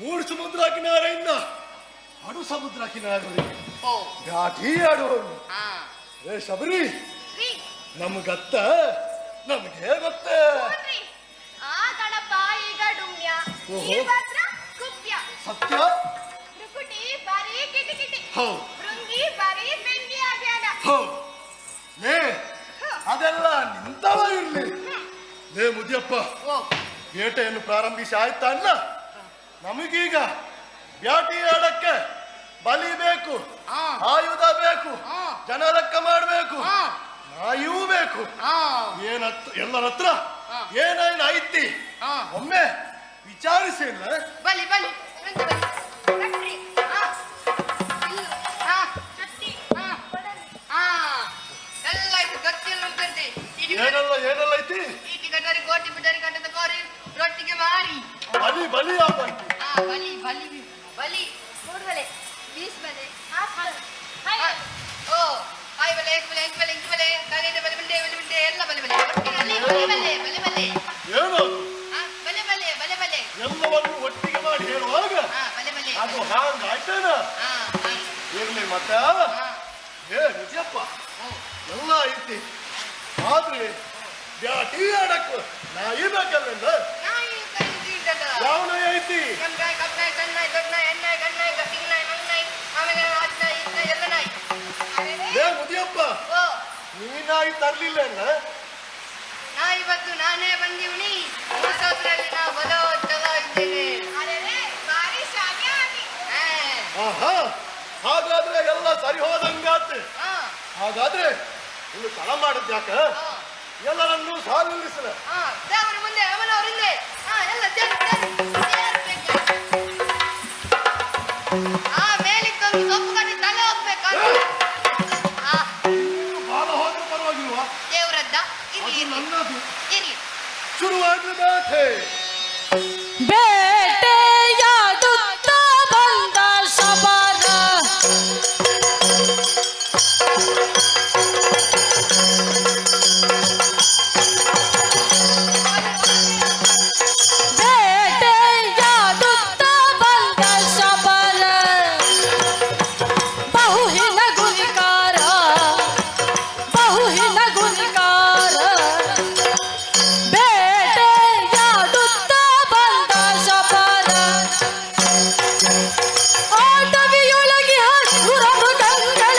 ಮೂರು ಸಮುದ್ರ ಕಿನಾರೆಯಿಂದ ಅಡು ಸಮುದ್ರ ಕಿನಾರವರೆಗೆ ಓ ಬ್ಯಾಟಿ ಆಡುವವರು. ಹಾ ಏ ಶಬರಿ, ರೀ, ನಮ್ಗತ್ತ ನಮ್ಗೆ ಗೊತ್ತ. ನೋಡ್ರಿ, ಆ ಗಣಪ ಈಗ ಡುಮ್ಯ, ಓಹೋ. ಈ ಭದ್ರ ಕುಪ್ಯ, ಸತ್ಯ? ರುಕುಟಿ ಬಾರಿ ಕಿಟಿಕಿಟಿ, ಹೌದು ಭೃಂಗಿ ಬಾರಿ ಬೆಂಕಿ ಆಗ್ಯಾನ. ಹೌದು. ಲೇ ಅದೆಲ್ಲ ನಿಂತವ ಇರ್ಲಿ. ಲೇ ಮುದಿಯಪ್ಪ, ಓ ಬೇಟೆಯನ್ನು ಪ್ರಾರಂಭಿಸಿ ಆಯ್ತಾ ಅಲ್ಲ? ನಮಗೀಗ ಬ್ಯಾಟಿ ಆಡಕ್ಕೆ ಬಲಿ ಬೇಕು, ಹಾ ಆಯುಧ ಬೇಕು, ಹಾ. ಜನ ಲೆಕ್ಕ ಮಾಡಬೇಕು, ಹಾ ನಾಯಿಯೂ ಬೇಕು. ಹಾ ಎಲ್ಲರ ಹತ್ರ ಹಾ. ಏನೇನು ಐತಿ ಹಾ ಒಮ್ಮೆ ವಿಚಾರಿಸಿ ಇಲ್ಲ? ಬಲಿ ಬಲಿ ಎಂತ ಬಲಿ? ಕಟ್ರಿ, ಹಾ ಇಲ್ಲ. ಹಾ ಕತ್ತಿ, ಹಾ ಕೊಡಲಿ. ಹಾ ಎಲ್ಲ ಆಯ್ತು. ಗತ್ತಿಯಲ್ಲಿ ಉಂಟಂತೆ. ಏನೆಲ್ಲ ಐತಿ? ಈಟಿ ಕಟ್ಟರಿ ಕೋಟಿ ಬಿಟ್ಟರಿ ಕಟ್ಟದ ಕೋರಿ ರೊಟ್ಟಿಗೆ ಮಾರಿ. ಬಲಿ ಬಲಿ ಆದಂತೆ. ಹಾ ಬಲಿ ಬಲಿ ಬಲಿ. ಮೂರು ಬಲೆ, 20 ಬಲೆ, 10 ಬಲೆ. ಹಾಯ್. ಹಾ. ಓ ಆಯ್ ಬಲೆ ಏಕ್ ಬಲೆ ಎಂಕ್ ಬಲೆ ಇಂಕ್ ಬಲೆ ಕಾಲಿನ ಬಲೆ ಬಿಂಡೆ ಎಲ್ಲ ಬಲೆ ಬಲೆ ಒಟ್ಟಿನಲ್ಲಿ ಬಲೆ ಬಲೆ ಬಲೆ ಬಲೆ. ಏನು ಹಾ ಬಲೆ ಬಲೆ ಬಲೆ ಬಲೆ. ಎಲ್ಲವನ್ನು ಒಟ್ಟಿಗೆ ಮಾಡಿ ಹೇಳುವಾಗ ಹಾ ಬಲೆ ಬಲೆ. ಅದು ಹಾಗಾಯ್ತೇನ? ಹಾ ಹಾ ಇರ್ಲಿ ಮತ್ತ. ಹಾ. ಏ ನಿಜಪ್ಪ, ಓ ಎಲ್ಲ ಐತಿ. ಆದ್ರೆ ಬ್ಯಾಟಿ ಆಡಕ್ಕೆ ನಾಯಿ ಬೇಕಲ್ಲ? ನಾಯಿ ಕರೀತಿದ್ದದ. ಯಾವ ನಾಯಿ ಐತಿ? ಕೆಂಪಾಯಿ ಕಪ್ಪಾಯಿ ಸಣ್ಣಾಯಿ ದೊಡ್ಡನಾಯಿ ಹೆಣ್ಣಾಯಿ ಗಂಡಾಯಿ ಹಿಂಗ್ನಾಯಿ ಮಂಗ್ನಾಯಿ ಆಮೇಲೆ ಆಜ್ನಾಯಿ ಇದ್ನಾಯಿ ಎಲ್ಲ ನಾಯಿ. ಲೇ ಮುದಿಯಪ್ಪ, ಓ ನೀ ನಾಯಿ ತರ್ಲಿಲ್ಲ ಅಲ್ಲ? ನಾಯಿ ಬದ್ದು ನಾನೇ ಬಂದಿವ್ನಿ. ಮೂಸೋದ್ರಲ್ಲಿ ನಾ ಬಲವತ್ತಲ ಇದ್ದೇನೆ. ಅರೆರೆ, ಬಾರಿ ಶಾನೆ ಆಗಿ. ಹಾ ಆಹಾ, ಹಾಗಾದ್ರೆ ಎಲ್ಲ ಸರಿ ಹೋದಂಗಾತು. ಹಾ ಹಾಗಾದ್ರೆ ಇನ್ನು ತಡ ಮಾಡಿದ್ಯಾಕ? ಹಾ ಎಲ್ಲರನ್ನೂ ಸಾಲು ನಿಲ್ಲಿಸಲ. ಹಾ ದೇವರ ಮುಂದೆ ಅವನವ್ರ ಹಿಂದೆ. ಹಾ ಎಲ್ಲ ಸೇರ್ಬೇಕು. ಆ ಮೇಲಿದ್ದೊಂದು ಸೊಪ್ಪು ಕಟ್ಟಿ ತಲೆ ಹೋಗ್ಬೇಕು. ಹಾ ಬಾಲ ಹೋದ್ರೆ ಪರವಾಗಿಲ್ವಾ? ದೇವರದ್ದ ಅದು ಇರ್ಲಿ ಇರ್ಲಿ ನನ್ನದು. ಇರ್ಲಿ. ಶುರುವಾಗ್ಲಿ ಬೇಟೆ. ಬೇಟೆಯಾಡುತ್ತ ಬಂದ ಶಬರ ಬೇಟೆಯಾಡುತ್ತ ಬಂದ ಶಬರ ಬಹುಹಿನ ಗುರಿಕಾರ ಬಹುಹಿನ ಗುರಿಕಾರ ಬೇಟೆಯಾಡುತ್ತ ಬಂದ ಶಬರ ಆಟವಿಯೊಳಗೆ ಹಸುರ ಮೃಗಗಳ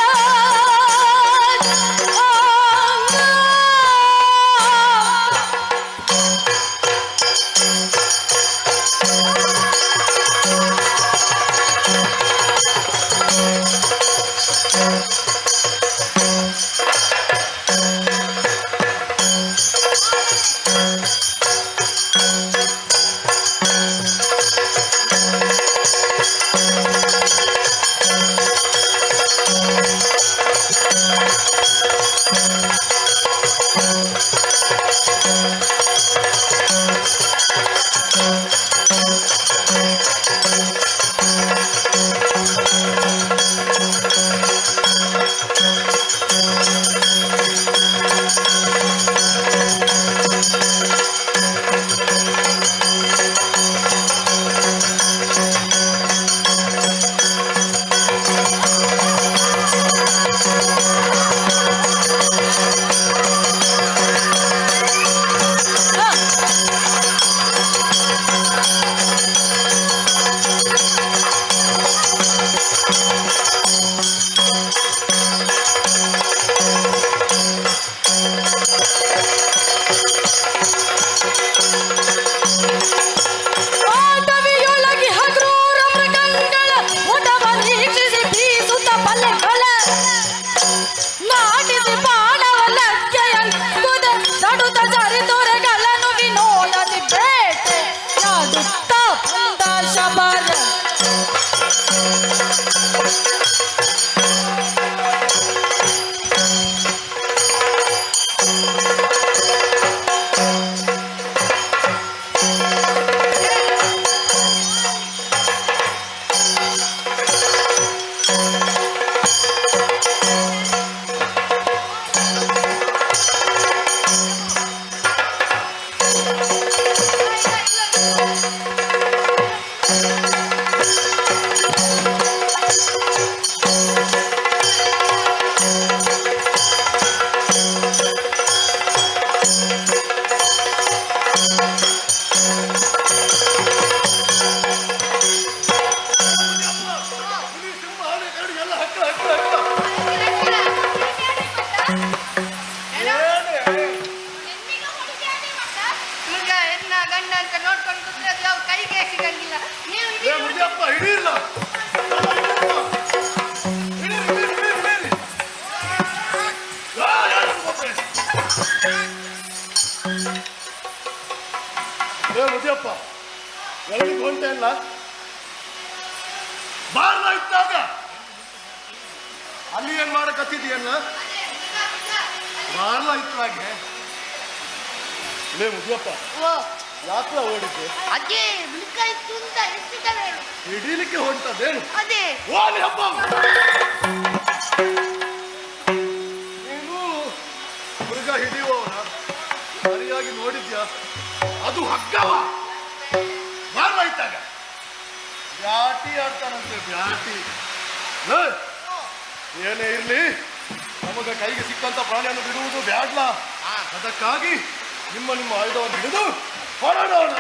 ಹಿಡೀರ್ಲ ಮುದಿಯಪ್ಪ ಎಲ್ಲಿಗೆ ಹೊಂಟೆ ಇಲ್ಲ ಬಾರ್ಲ ಇದ್ದಾಗ ಅಲ್ಲಿ ಏನ್ ಮಾಡಕತ್ತಿದೀಯಲ್ಲ ಬಾರ್ಲ ಇತ್ತಾಗೆ ಲೇ ಮುದಿಯಪ್ಪ ಯಾಕೆ ಓಡಿದ್ದೆ ಅದೇ ಮುಲ್ಕ ಇತ್ತು ಅಂತ ಎತ್ತಿದ್ದಾನೆ ಹಿಡೀಲಿಕ್ಕೆ ಹೊಂಟದೇನು ಅದೇ ಓಲಿ ಹಬ್ಬ ನೀನು ಮೃಗ ಹಿಡಿಯುವವನ ಸರಿಯಾಗಿ ನೋಡಿದ್ಯಾ ಅದು ಹಗ್ಗವ ಬಾರ್ಲ ಇದ್ದಾಗ ಬ್ಯಾಟಿ ಆಡ್ತಾನಂತೆ ಬ್ಯಾಟಿ ಏನೇ ಇರ್ಲಿ ನಮಗ ಕೈಗೆ ಸಿಕ್ಕಂತ ಪ್ರಾಣಿಯನ್ನು ಬಿಡುವುದು ಬ್ಯಾಡ್ಲ ಅದಕ್ಕಾಗಿ ನಿಮ್ಮ ಆಯುಧವನ್ನು ಹಿಡಿದು ಹೊರಡೋಣ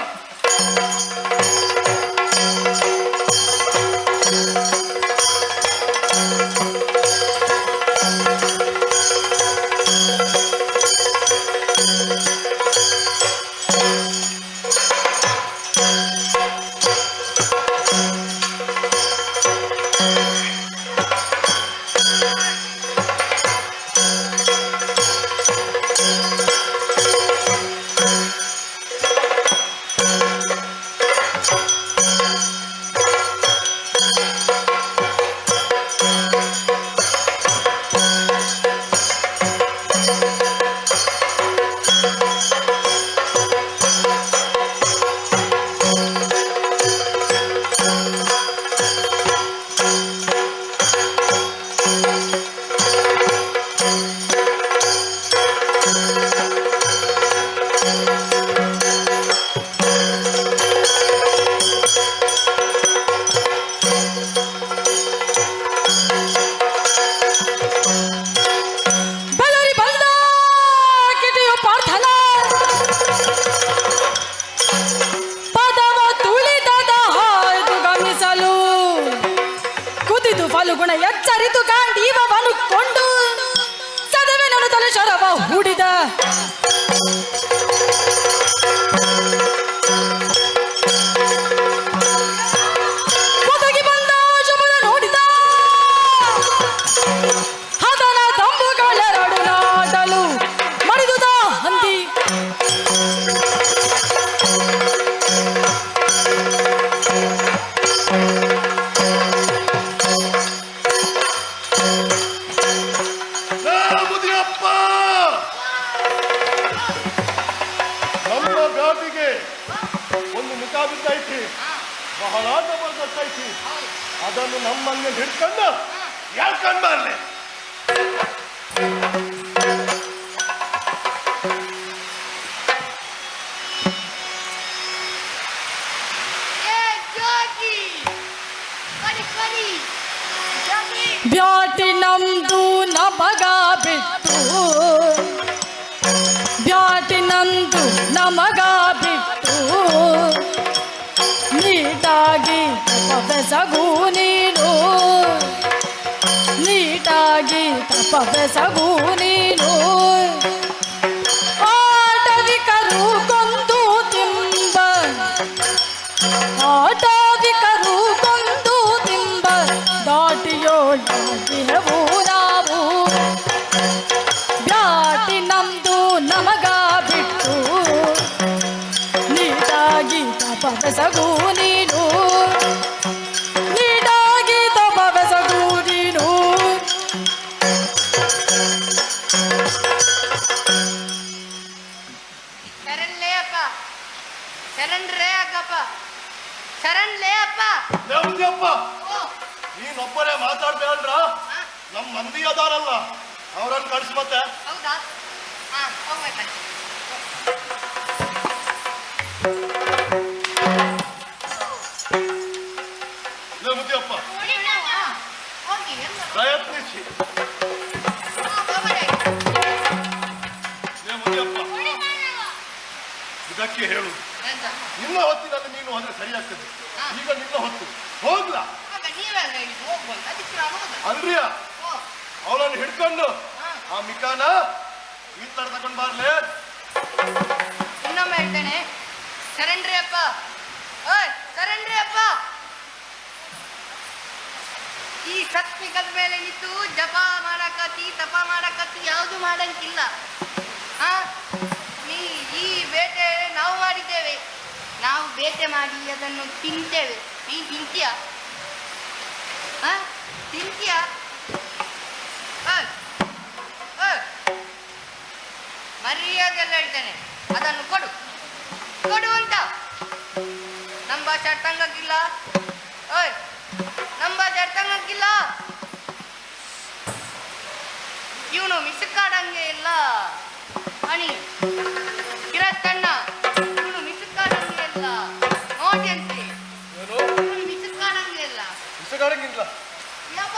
ಗುಣ ಎಚ್ಚರಿತು ಗಾಂಡೀವನು ಕೊಂಡು ಸದವೆ ನನ್ನ ತಲೆ ಶರವ ಹೂಡಿದ ಒದಗಿ ಬಂದ ಶುಭದ ನೋಡಿದ ಹದನ ತಂಬುಗಳೆರಡು ನಾಡಲು ಮಡಿದುದ ಹಂದಿ ಬಿದ್ದೈತಿ ಬಹಳ ಜಬರ್ದಸ್ತೈತಿ ಅದನ್ನು ನಮ್ಮನ್ನ ಹಿಡ್ಕೊಂಡು ಯಾಕಂಡ್ ಬರ್ಲಿ ಬ್ಯಾಟಿ ನಮ್ದು ನಮಗ ಬಿಟ್ಟು ಬ್ಯಾಟಿ ನಮ್ದು ನಮಗ ಬಿಟ್ಟು ನೀಟಾಗಿ ತಪಬೆಸಗು ನೀನು ನೀಟಾಗಿ ತಪಬೆಸಗು ನೀನು ಆಟವಿಕರು ಕೊಂದು ತಿಂಬ ಆಟವಿಕರು ಕೊಂದು ತಿಂಬ ದಾಟಿಯೋಳಾಗಿಹವು ನಾವು ಬ್ಯಾಟಿ ನಮ್ದು ನಮಗ ಬಿಟ್ಟು ನೀಟಾಗಿ ತಪಬೆಸಗು ನೀನು ನೀಟಾಗಿ ತಪಬೆಸಗು ನೀನು ಶರಣ್ಲೇ ಅಪ್ಪ ಶರಣ್ರೇ ಅಕ್ಕಪ್ಪ ಶರಣ್ಲೇ ಅಪ್ಪ ದೇವ್ರಪ್ಪ ನೀನೊಬ್ಬರೇ ಮಾತಾಡ್ಬೇಕಂದ್ರ ನಮ್ಮ ಮಂದಿ ಅದಾರಲ್ಲ ಅವ್ರನ್ನ ಕಳ್ಸಿ ಮತ್ತೆ ಹೌದಾ ಹಾ ಹೋಗ್ಬೇಕಂತ ಮುದಿಯಪ್ಪ ಹೋಗಿ ಪ್ರಯತ್ನಿಸಿ ಮುದಿಯಪ್ಪ ಇದಕ್ಕೆ ಹೇಳು ನಿನ್ನ ಹೊತ್ತಿನಲ್ಲಿ ನೀನು ಹೋದ್ರೆ ಸರಿಯಾಗ್ತದೆ ಈಗ ನಿನ್ನ ಹೊತ್ತು ಹೋಗ್ಲಾ ನೀವೆಲ್ಲ ಹೋಗ್ಬೋದು ಅದಕ್ಕೆ ನಾನು ಅಲ್ರಿಯ ಅವಳನ್ನು ಹಿಡ್ಕೊಂಡು ಆ ಮಿಕಾನ ಈ ತರ ತಗೊಂಡ್ ಬಾರ್ಲೆ ಇನ್ನೊಮ್ಮೆ ಹೇಳ್ತೇನೆ ಶರಣ್ರಿ ಅಪ್ಪ ಓಯ್ ಶರಣ್ರಿ ಅಪ್ಪ ಈ ಸತ್ವಿಕದ ಮೇಲೆ ನಿಂತು ಜಪ ಮಾಡಕತ್ತಿ ತಪ ಮಾಡಕತ್ತಿ ಯಾವುದು ಮಾಡಂಗಿಲ್ಲ. ಆ ನೀ ಈ ಬೇಟೆ ನಾವು ಮಾಡಿದ್ದೇವೆ, ನಾವು ಬೇಟೆ ಮಾಡಿ ಅದನ್ನು ತಿಂತೇವೆ. ನೀ ತಿಂತೀಯ? ತಿಂತೀಯ? ಮರ್ಯಾದೆಲ್ಲ ಹೇಳ್ತೇನೆ, ಅದನ್ನು ಕೊಡು ಕೊಡು ಅಂತ. ನಮ್ಮ ಭಾಷೆ ಅರ್ಥ ಆಗಕ್ಕಿಲ್ಲ? ಓಯ್, ನಮ್ಮ ಭಾಷೆ ಅರ್ಥ ಆಗಕ್ಕಿಲ್ಲ. ಇವನು ಮಿಸುಕಾಡಂಗೆ ಇಲ್ಲ ಅಣಿ ಕಿರತ್ತಣ್ಣ, ಇವನು ಮಿಸುಕಾಡಂಗೆ ಇಲ್ಲ ನೋಡಿ ಅಂತೆ. ಇವನು ಮಿಸುಕಾಡಂಗೆ ಇಲ್ಲ. ಮಿಸುಕಾಡಂಗಿಲ್ಲ ಯಪ್ಪ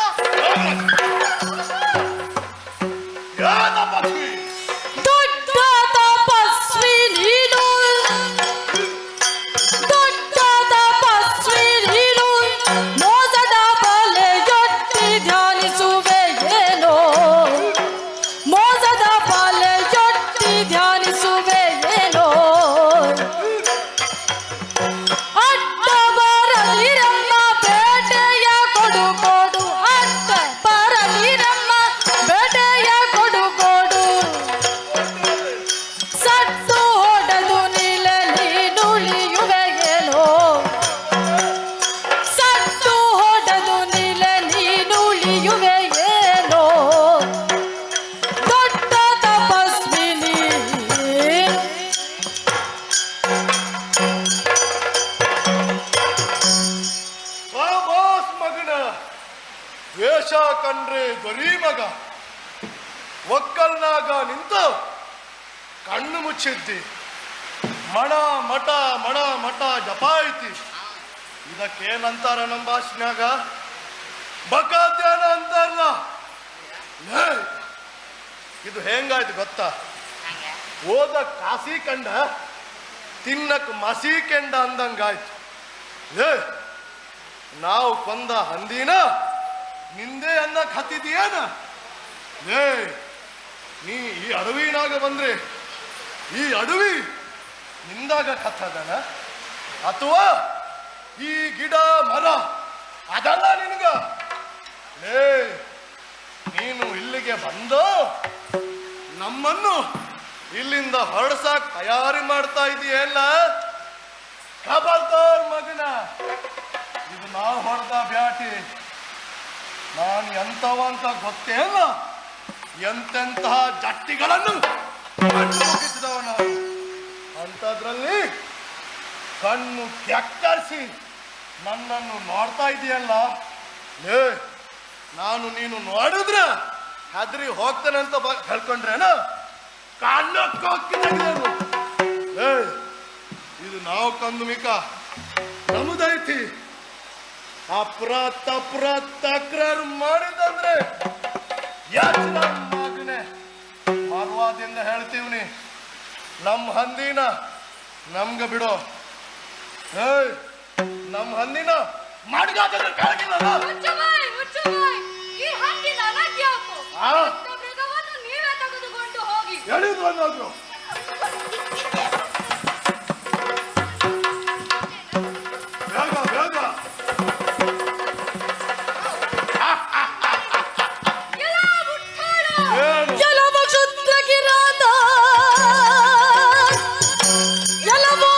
ದೊಡ್ಡ ತಪಸ್ವಿ ನೀನು, ದೊಡ್ಡ ತಪಸ್ವಿ ನೀನು, ಮೋಸದ ಬಲೆಯೊತ್ತಿ ಧ್ಯಾನಿಸುವೆ ಏನೋ, ಮೋಸದ ಬಲೆಯೊತ್ತಿ ಧ್ಯಾನಿಸುವೆ ಏನೋ. ಅಡ್ಡ ಬರದಿರಮ್ಮ ಬೇಟೆಯ ಕೊಡು ಕೊಡು, ಅಡ್ಡ ಬರದಿರಮ್ಮ ಬೇಟೆಯ ಕೊಡು ಕೊಡು. ಸಟ್ಟು ಹೊಡೆದು ನಿಲೆ ನೀನುಳಿಯುವೆ ಏನೋ, ಸಟ್ಟು ಹೊಡೆದು ನಿಲೆ ನೀನುಳಿಯುವೆ ಏನೋ. ದೊಡ್ಡ ತಪಸ್ವಿನಿ ಬಾಸ್ ಮಗನ ವೇಷ ಕಂಡ್ರೆ ದೊರೀ ಮಗ. ಒಕ್ಕಲ್ನಾಗ ನಿಂತು ಕಣ್ಣು ಮುಚ್ಚಿದ್ದಿ, ಮಣ ಮಠ ಮಣ ಮಠ ಜಪ ಐತಿ. ಇದಕ್ಕೇನಂತಾರ ನಮ್ಮ ಭಾಷೆನ್ಯಾಗ? ಬಕಾದ್ಯಾನ ಅಂತಾರಲ್ಲ. ಲೇ, ಇದು ಹೆಂಗಾಯ್ತು ಗೊತ್ತಾ? ಓದ ಕಾಸಿ ಕಂಡ ತಿನ್ನಕ್ ಮಸಿ ಕೆಂಡ ಅಂದಂಗಾಯ್ತು. ಲೇ, ನಾವು ಕೊಂದ ಹಂದಿನ ನಿಂದೆ ಅನ್ನಕ್ ಹತ್ತಿದೀಯನ? ಲೇ, ನೀ ಈ ಅಡವಿನಾಗ ಬಂದ್ರೆ ಈ ಅಡವಿ ನಿಂದಾಗ ಕತ್ತದನ, ಅಥವಾ ಈ ಗಿಡ ಮರ ಅದಲ್ಲ ನಿನಗ? ಲೇ, ನೀನು ಇಲ್ಲಿಗೆ ಬಂದು ನಮ್ಮನ್ನು ಇಲ್ಲಿಂದ ಹೊರಡ್ಸಕ್ ತಯಾರಿ ಮಾಡ್ತಾ ಇದೀಯಲ್ಲ? ಖಬರ್ದಾರ್ ಮಗನ, ಇದು ನಾವು ಹೊಡೆದ ಬ್ಯಾಟಿ. ನಾನು ಎಂತವ ಅಂತ ಗೊತ್ತೇ ಅಲ್ಲ. ಎಂತೆಂತಹ ಜಟ್ಟಿಗಳನ್ನು ಮುಗಿಸಿದವ ನಾನು. ಅಂಥದ್ರಲ್ಲಿ ಕಣ್ಣು ಕೆಕ್ಕರಿಸಿ ನನ್ನನ್ನು ನೋಡ್ತಾ ಇದೆಯಲ್ಲ. ಲೇ, ನಾನು ನೀನು ನೋಡಿದ್ರ ಹೆದರಿ ಹೋಗ್ತಾನೆ ಅಂತ ಹೇಳ್ಕೊಂಡ್ರೇನ? ಕಾಣಕ್ಕೋಗ್ತಿದ್ದೇನು? ಲೇ, ಇದು ನಾವು ಕಂದು ಮಿಕ ನಮ್ದೈತಿ. ಅಪ್ರ ತಪ್ರ ತಕ್ರಾರು ಮಾಡಿದಂದ್ರೆ ಮಗನೆ ಮರ್ವಾದಿಂದ ಹೇಳ್ತೀವ್ನಿ, ನಮ್ಮ ಹಂದಿನ ನಮ್ಗ ಬಿಡೋ. ಏಯ್, ನಮ್ಮ ಹಂದಿನ ಮಾಡಿಗಾದ್ರೆ ಕಾಗಿಲ್ಲಲ್ಲ. ಈ ಹಂದಿ ನನಗ್ಯಾಕೋ? ಆ? ಇಂಥ ಮೃಗವನ್ನು ನೀವೇ ತೆಗೆದುಕೊಂಡು ಹೋಗಿ. ಹೇಳಿದ್ರು ಅನ್ನೋದ್ರು. ಬೇಗ ಬೇಗ. ಎಲ್ಲ ಮುಟ್ಟಾಳು. ಏನು? ಕೆಲವ ಕ್ಷುದ್ರ ಕಿರಾತ, ಕೆಲವೋ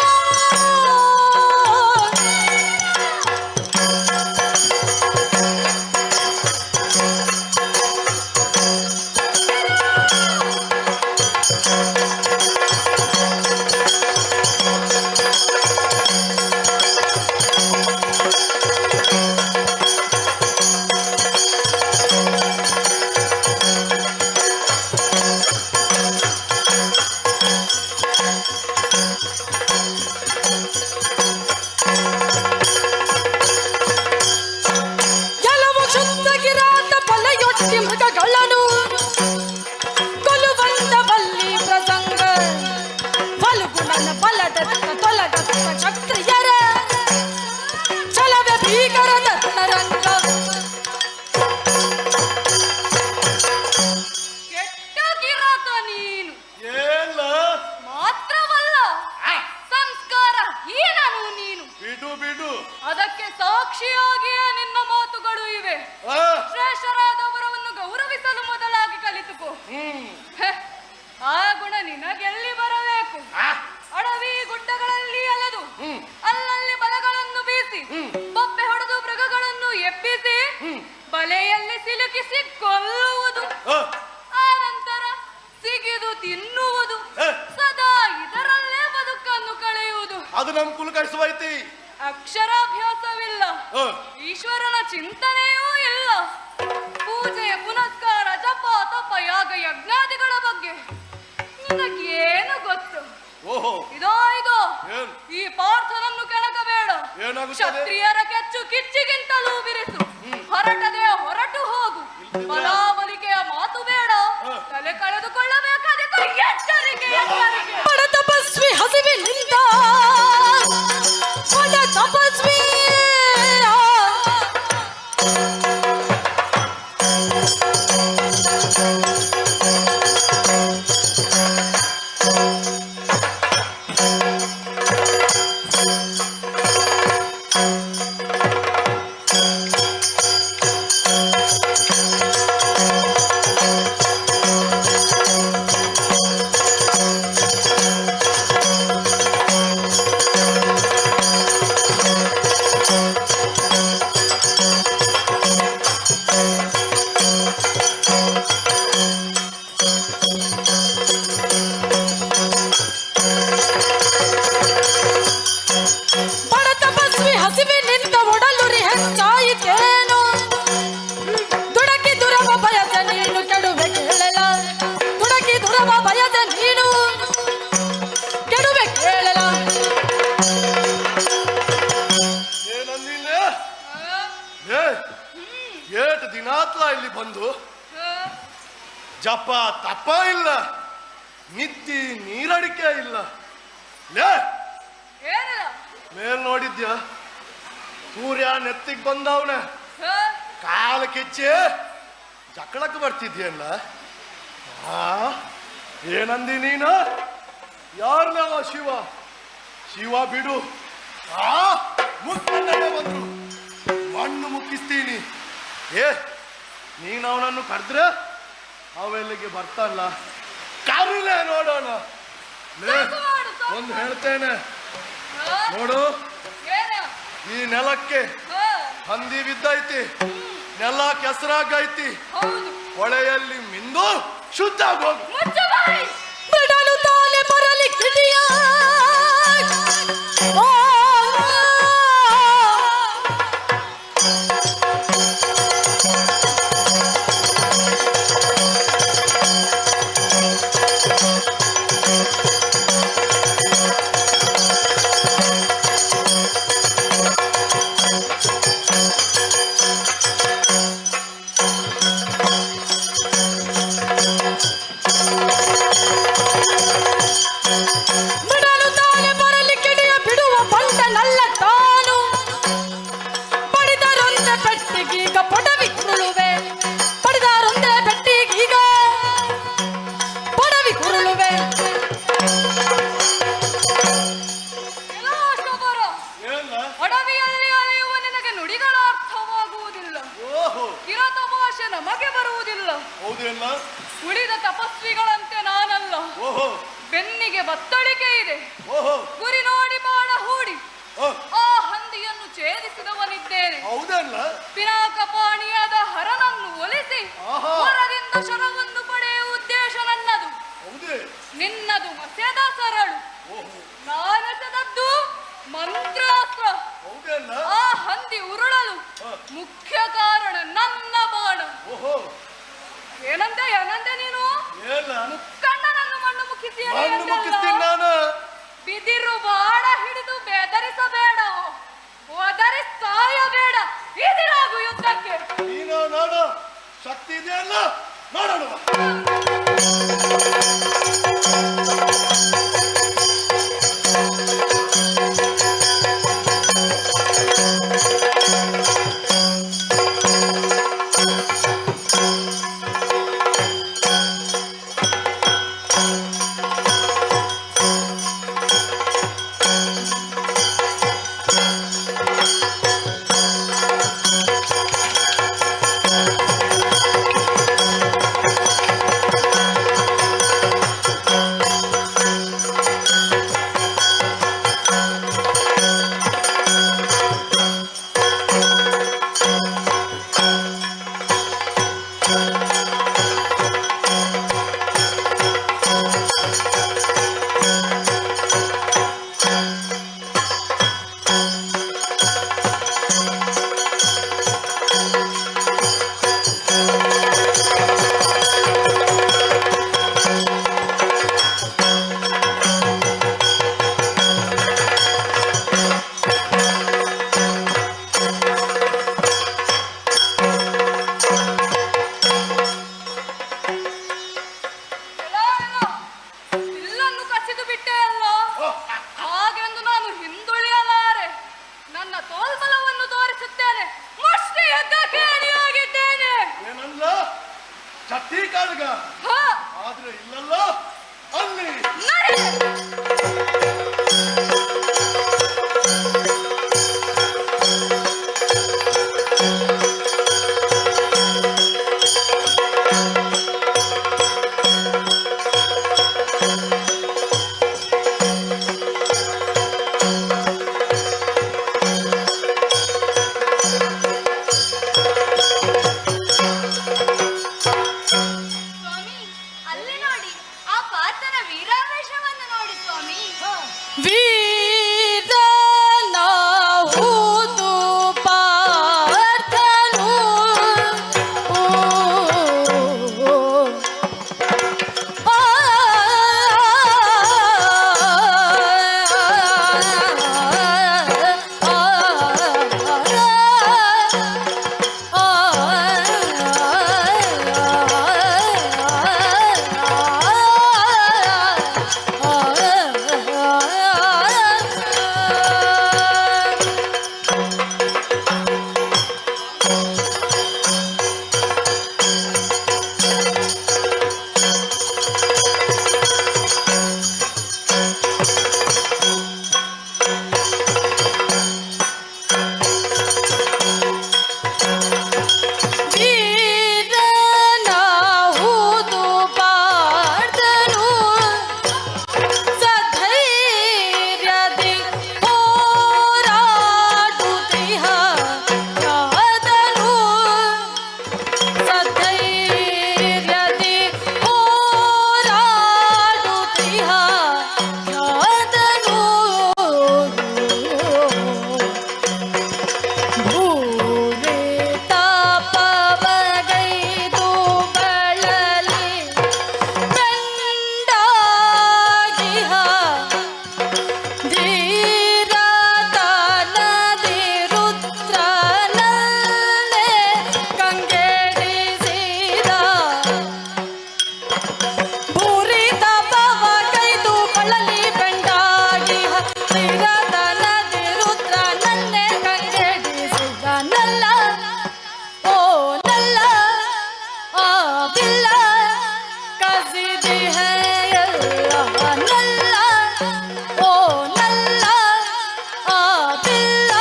ಕಳಿಸುವೈತಿ. ಅಕ್ಷರಾಭ್ಯಾಸವಿಲ್ಲ, ಈಶ್ವರನ ಚಿಂತನೆಯೂ ಇಲ್ಲ. ಪೂಜೆ ಪುನಸ್ಕಾರ ಜಪ ತಪ ಯಾಗ ಯಜ್ಞಾದಿಗಳ ಬಗ್ಗೆ ನಿನಗೇನು ಗೊತ್ತು? ಓಹೋ, ಇದೋ ಏನು? ಈ ಪಾರ್ಥನನ್ನು ಕೆಣಕಬೇಡ. ಏನಾಗುತ್ತದೆ? ಕ್ಷತ್ರಿಯರ ಕೆಚ್ಚು ಕಿಚ್ಚಿಗಿಂತಲೂ ಬಿರಿಸು. ಹೊರಟದೆ ಹೊರಟು ಹೋಗು. ಬಲಾಬಲಿಕೆಯ ಮಾತು ಬೇಡ. ತಲೆ ಕಳೆದುಕೊಳ್ಳಬೇಕಾದ ಎಚ್ಚರಿಕೆ ಎಚ್ಚರಿಕೆ. ಬಡ ತಪಸ್ವಿ ಹಸಿವಿನಿಂದ ಬಡ ತಪಸ್ವಿ ಬಡ ತಪಸ್ವಿ ಹಸಿವಿನಿಂದ ಒಡಲುರಿ ಹೆಚ್ಚಾಯಿತೇನು? ದುಡಕಿ ದುರವ ಭಯದ ನೀನು ಕೆಡುವೆ ಕೇಳಲ. ದುಡಕಿ ದುರವ ಭಯದ ನೀನು ಕೆಡುವೆ ಕೇಳಲ. ಏನಂದಿಲ್ಲ? ಏಟ್ ದಿನಾತ್ಲ ಇಲ್ಲಿ ಬಂದು ಜಪ ತಪ ಇಲ್ಲ, ನಿತ್ತಿ ನೀರಡಿಕೆ ಇಲ್ಲ. ಲೇ, ಏನಿಲ್ಲ. ಮೇಲ್ ನೋಡಿದ್ಯಾ? ಸೂರ್ಯ ನೆತ್ತಿಗೆ ಬಂದವನೆ, ಕಾಲ ಕೆಚ್ಚೆ ಜಕ್ಕಳಕ್ಕೆ ಬರ್ತಿದ್ಯಲ್ಲ. ಏನಂದಿ ನೀನು? ಯಾರ್ನವ ಶಿವ? ಶಿವ ಬಿಡು. ಮುಖಂಡನೆ ಬಂದ್ರು, ಮಣ್ಣು ಮುಕ್ಕಿಸ್ತೀನಿ. ನೀನು ಅವನನ್ನು ಕರೆದ್ರೆ ಅವೆಲ್ಲಿಗೆ ಬರ್ತಾನಲ್ಲ, ಕರಿಲೆ ನೋಡೋಣ. ಒಂದು ಹೇಳ್ತೇನೆ ನೋಡು, ಈ ನೆಲಕ್ಕೆ ಹಂದಿ ಬಿದ್ದೈತಿ, ನೆಲ ಕೆಸರಾಗೈತಿ. ಹೊಳೆಯಲ್ಲಿ ಮಿಂದು ಶುದ್ಧ ಹೋಗು. ಬಿಡಲು ತಾಲೆ ಬರಲಿ ಕಿಡಿಯ ಬಿಡಲು ತಾಲೆ ಬರಲಿ ಕಿಡಿಯ ಬಿಡುವ ಬಂಡನಲ್ಲ ತಾನು. ಪಡಿದರೊಂದೆ ಪೆಟ್ಟಿಗೀಗ ಪೊಡವಿ ಕುರುಳುವೆ. ಪಡಿದರೊಂದೆ ಪೆಟ್ಟಿಗೀಗ ಪೊಡವಿ ಕುರುಳುವೆ. ಒಡವಿಯಲ್ಲಿ ಅಲಿಯುವ ನಿನಗೆ ನುಡಿಗಳ ಅರ್ಥವಾಗುವುದಿಲ್ಲ. ಕಿರಾತ ಭಾಷೆ ನಮಗೆ ಬರುವುದಿಲ್ಲ. ಹೌದೇನ? ಉಳಿದ ತಪಸ್ವಿಗಳಂತೆ ನಾನಲ್ಲ. ಬೆನ್ನಿಗೆ ಬತ್ತಳಿಕೆ ಇದೆ. ಗುರಿ ನೋಡಿ ಬಾಣ ಹೂಡಿ ಆ ಹಂದಿಯನ್ನು ಛೇದಿಸಿದವನಿದ್ದೇನೆ. ಹೌದಲ್ಲ? ಪಿನಾಕಪಾಣಿಯಾದ ಹರನನ್ನು ಒಲಿಸಿ ಹೊರದಿಂದ ಶರವನ್ನು ಪಡೆಯುವ ಉದ್ದೇಶ ನನ್ನದು. ನಿನ್ನದು ಮಸೆದ ಸರಳು, ನಾನೆಸೆದದ್ದು ಮಂತ್ರಾಸ್ತ್ರ. ಆ ಹಂದಿ ಉರುಳಲು ಮುಖ್ಯ ಕಾರಣ ನನ್ನ ಬಾಣ. ಏನಂತೆ ನೀನು? ಮುಕ್ಕಣ್ಣನನ್ನು ಮಣ್ಣು ಮುಕ್ಕಿಸಿ ಬಿದಿರು ಬಾಣ ಹಿಡಿದು ಬೆದರಿಸಬೇಡ, ಒದರಿ ಸಾಯಬೇಡ. ಇದಿರಾಗು ಯುದ್ಧಕ್ಕೆ. ನೀನು ನೋಡು, ಶಕ್ತಿ ಇದೆಯಲ್ಲ, ನೋಡೋಣ. ಮಾರ್ಗ. ಹಾ, ಆದ್ರೆ ಇಲ್ಲಲ್ಲ, ಅಲ್ಲಿ ನಡೆ. ಸ್ವಾಮಿ, ಅಲ್ಲಿ ನೋಡಿ, ಆ ಪಾರ್ಥನ ವೀರಾವೇಶವನ್ನು ನೋಡಿ ಸ್ವಾಮಿ. ವೀರನಾಹುದು ಪಾರ್ಥನು. ವೀರನಾಹುದು ಪಾರ್ಥನು. ಸಧೈರ್ಯದಿ ಹೋರಾಡುತ್ತಿಹ ಯಾದನು. ಸಧೈರ್ಯದಿ ಹೋರಾಡುತ್ತಿಹ ಯಾದನು. ಭೂಮಿ ತಾಪವಗೈದು ಬಳಲಿ ಕಂಡಾಗಿಹ ಧೀರತನದಿ ರುದ್ರನನ್ನೇ ಕಂಗೆಡಿಸಿದ. ಭೂರಿ ತಾಪವಗೈದು ಬಳಲಿ ಬೆಂಡಾಗಿಹ ಧೀರತನದಿ ರುದ್ರನನ್ನೇ ಕಂಗೆಡಿಸಿದ. ನಲ್ಲ ಓ ನಲ್ಲ ಆ ಬಿಲ್ಲ ಕಸಿದಿಹ ಎಲ್ಲ. ನಲ್ಲ ಓ ನಲ್ಲ ಆ ಬಿಲ್ಲ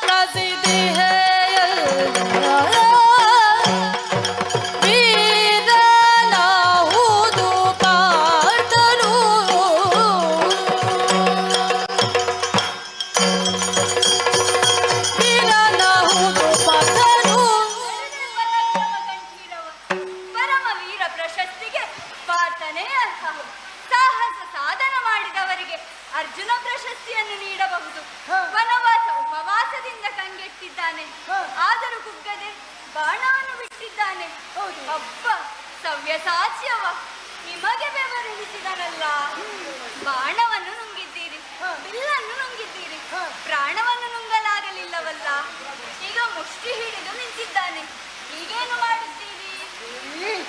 ಕಸಿದಿಹ ಎಲ್ಲ. ವೀರನಾಹುದು ಪಾರ್ಥನು. ವೀರನಾಹುದು ಪಾರ್ಥನು. ಪರಮ ವೀರ ಪ್ರಶಸ್ತಿಗೆ ಪಾರ್ಥನೇ ಅರ್ಹ. ಸಾಹಸ ಸಾಧನ ಮಾಡಿದವರಿಗೆ ಅರ್ಜುನ ಪ್ರಶಸ್ತಿಯನ್ನು ನೀಡಬಹುದು. ವನವಾಸ ಉಪವಾಸದಿಂದ ಕಂಗೆಟ್ಟಿದ್ದಾನೆ, ಆದರೂ ಕುಗ್ಗದೆ ಬಾಣವನ್ನು ಬಿಟ್ಟಿದ್ದಾನೆ. ಅಬ್ಬ ಸವ್ಯಸಾಚ್ಯವ, ನಿಮಗೆ ಬೆವರಿಳಿಸಿದನಲ್ಲ. ಬಾಣವನ್ನು ನುಂಗಿದ್ದೀರಿ, ಬಿಲ್ಲನ್ನು ನುಂಗಿದ್ದೀರಿ, ಪ್ರಾಣವನ್ನು ನುಂಗಲಾಗಲಿಲ್ಲವಲ್ಲ. ಈಗ ಮುಷ್ಟಿ ಹಿಡಿದು ನಿಂತಿದ್ದಾನೆ, ಈಗೇನು ಮಾಡುತ್ತೀರಿ?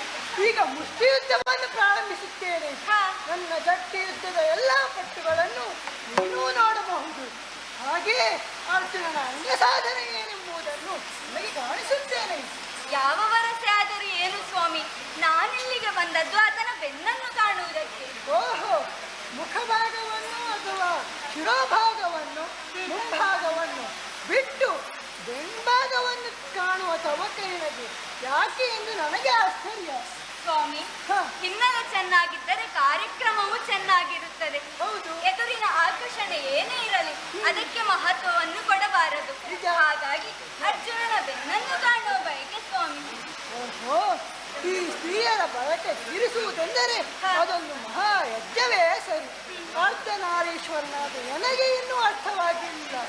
ಈಗ ಮುಷ್ಟಿಯುದ್ಧವನ್ನು ಪ್ರಾರಂಭಿಸುತ್ತೇನೆ. ಹಾ. ನನ್ನ ಜಟ್ಟಿ ಯುದ್ಧದ ಎಲ್ಲ ಪಟ್ಟುಗಳನ್ನು ನೀನೂ ನೋಡಬಹುದು. ಹಾಗೆ ಅರ್ಜುನನ ಅನ್ಯ ಸಾಧನೆ ಏನೆಂಬುದನ್ನು ನನಗೆ ಕಾಣಿಸುತ್ತೇನೆ. ಯಾವ ವರಸೆ ಆದರೂ ಏನು ಸ್ವಾಮಿ, ನಾನಿಲ್ಲಿಗೆ ಬಂದದ್ದು ಆತನ ಬೆನ್ನನ್ನು ಕಾಣುವುದಕ್ಕೆ. ಓಹೋ, ಮುಖಭಾಗವನ್ನು ಅಥವಾ ಶಿರೋಭಾಗವನ್ನು ಮುಂಭಾಗವನ್ನು ಬಿಟ್ಟು ಬೆಂಭಾಗವನ್ನು ಕಾಣುವ ತವಕ ನಿನಗೆ ಯಾಕೆ ಎಂದು ನನಗೆ ಆಶ್ಚರ್ಯ. ಸ್ವಾಮಿ, ಹ. ಹಿನ್ನೆಲೆ ಚೆನ್ನಾಗಿದ್ದರೆ ಕಾರ್ಯಕ್ರಮವು ಚೆನ್ನಾಗಿರುತ್ತದೆ. ಹೌದು. ಎದುರಿನ ಆಕರ್ಷಣೆ ಏನೇ ಇರಲಿ ಅದಕ್ಕೆ ಮಹತ್ವವನ್ನು ಕೊಡಬಾರದು. ನಿಜ. ಹಾಗಾಗಿ ಅರ್ಜುನನ ಬೆನ್ನನ್ನು ಕಾಣುವ ಬಯಕೆ ಸ್ವಾಮಿ. ಓಹೋ, ಈ ಸ್ತ್ರೀಯರ ಬಳಕೆ ತೀರಿಸುವುದೆಂದರೆ ಅದೊಂದು ಮಹಾಯಜ್ಞವೇ ಸರಿ. ಅರ್ಧನಾರೀಶ್ವರನಾದ ನನಗೆ ಇನ್ನೂ ಅರ್ಥವಾಗಿಲ್ಲ.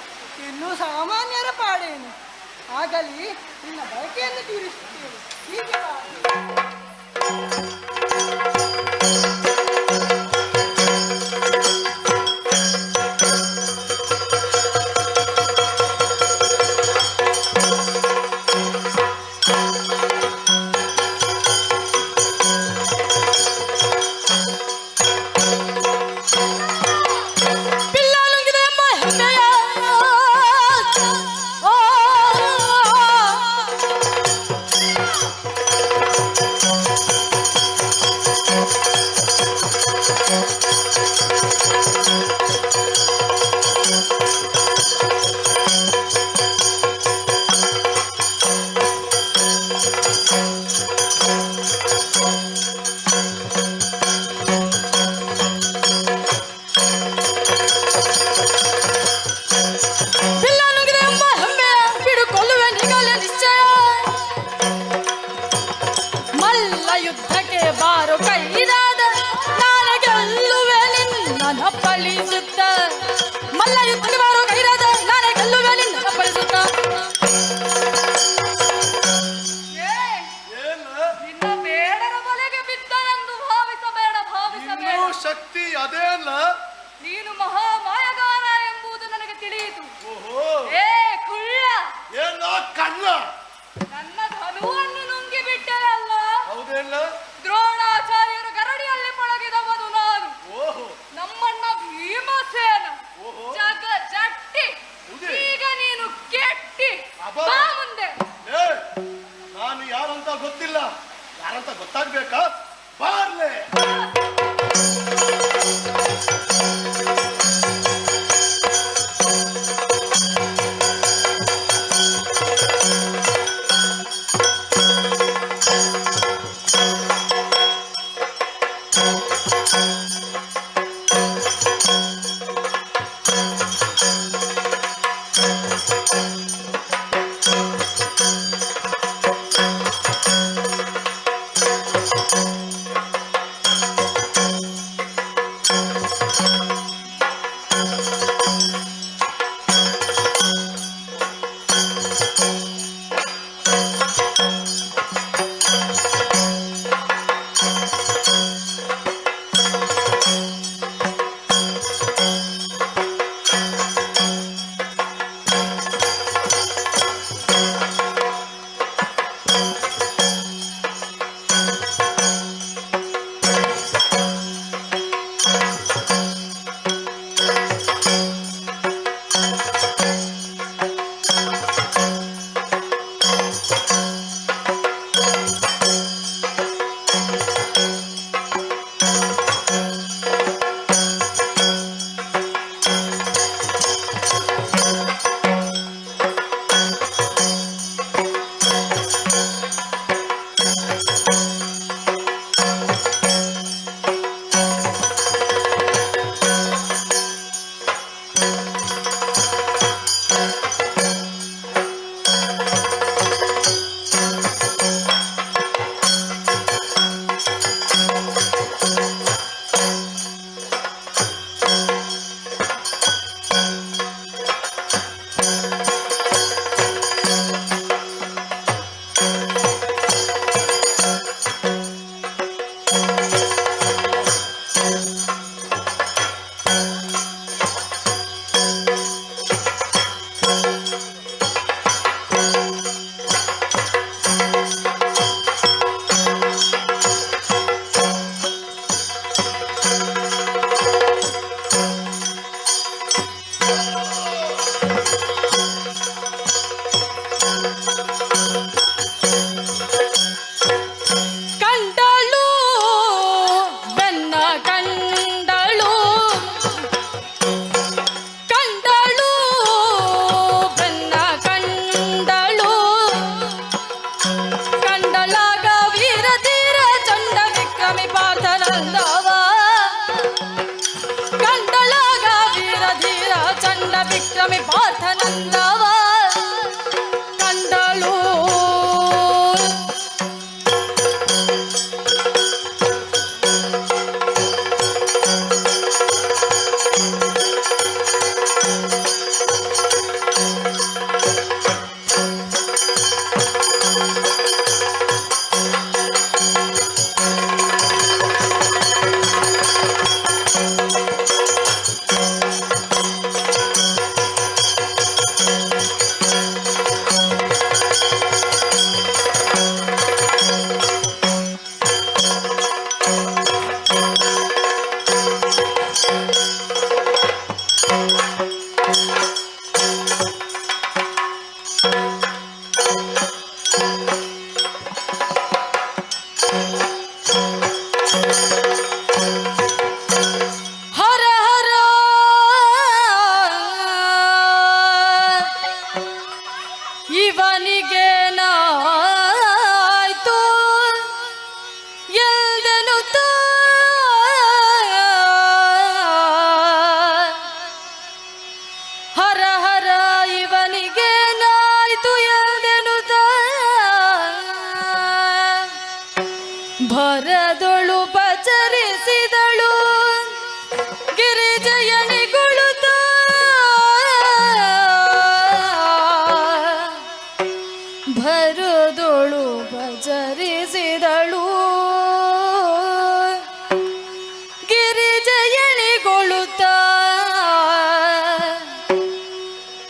ಇನ್ನೂ ಸಾಮಾನ್ಯರ ಪಾಡೇನು. ಆಗಲಿ, ನಿನ್ನ ಬಳಕೆಯನ್ನು ತೀರಿಸುತ್ತೇನೆ. ಹೀಗೆ ಬಾ. Oh ಬಿಲ್ಲನುಗಿದೆ ಎಂಬ ಹೆಮ್ಮೆ ಬಿಡುಕೊಳ್ಳುವೆ ನಿಗಲೆ ನಿಶ್ಚಯ. ಮಲ್ಲ ಯುದ್ಧಕ್ಕೆ ಬಾರು ಕೈದಾದ ನಾನು ಗೆಲ್ಲುವೆ ನಿನ್ನ ಪಳಿಸುತ್ತ. ಮಲ್ಲ ಯುದ್ಧಕ್ಕೆ ಬಾರು ಕೈದಾದ ನಾನು ಗೆಲ್ಲುವೆ ನಿನ್ನ ಪಳಿಸುತ್ತ. ನಿನ್ನ ಬೇಡರ ಬಲೆಗೆ ಬಿದ್ದನೆಂದು ಭಾವಿಸಬೇಡ. ಶಕ್ತಿ ಅದೇ ಅಲ್ಲ. ನೀನು ಮಹಾಮಾಯಗಾರ ಎಂಬುದು ನನಗೆ ತಿಳಿಯಿತು. ಓಹೋ, ಏ ಕುಳ್ಳ, ಏನೋ ಕಳ್ಳ. ನನ್ನ ಧನುವನ್ನು ನುಂಗಿ ಬಿಟ್ಟೆನಲ್ಲ. ಹೌದೇನ? ದ್ರೋಣಾಚಾರ್ಯರು ಗರಡಿಯಲ್ಲಿ ಪಳಗಿದವನು ನಾನು. ಓಹೋ, ನಮ್ಮಣ್ಣ ಭೀಮಸೇನ ಓಹೋ. ಜಗ ಜಟ್ಟಿ. ಹೌದೇ? ಈಗ ನೀನು ಕೆಟ್ಟಿ. ಅಬ್ಬಾ. ಬಾ ಮುಂದೆ. ಏ, ನಾನು ಯಾರಂತ ಗೊತ್ತಿಲ್ಲ. ಯಾರಂತ ಗೊತ್ತಾಗ್ಬೇಕಾ? ಬಾರ್ಲೆ. ಭರದೊಳು ಪಚರಿಸಿದಳು ಗಿರಿಜಯನಿಗೊಳುತ್ತ ಭರದೊಳು ಪಚರಿಸಿದಳು ಗಿರಿಜಯನಿಗೊಳುತ್ತ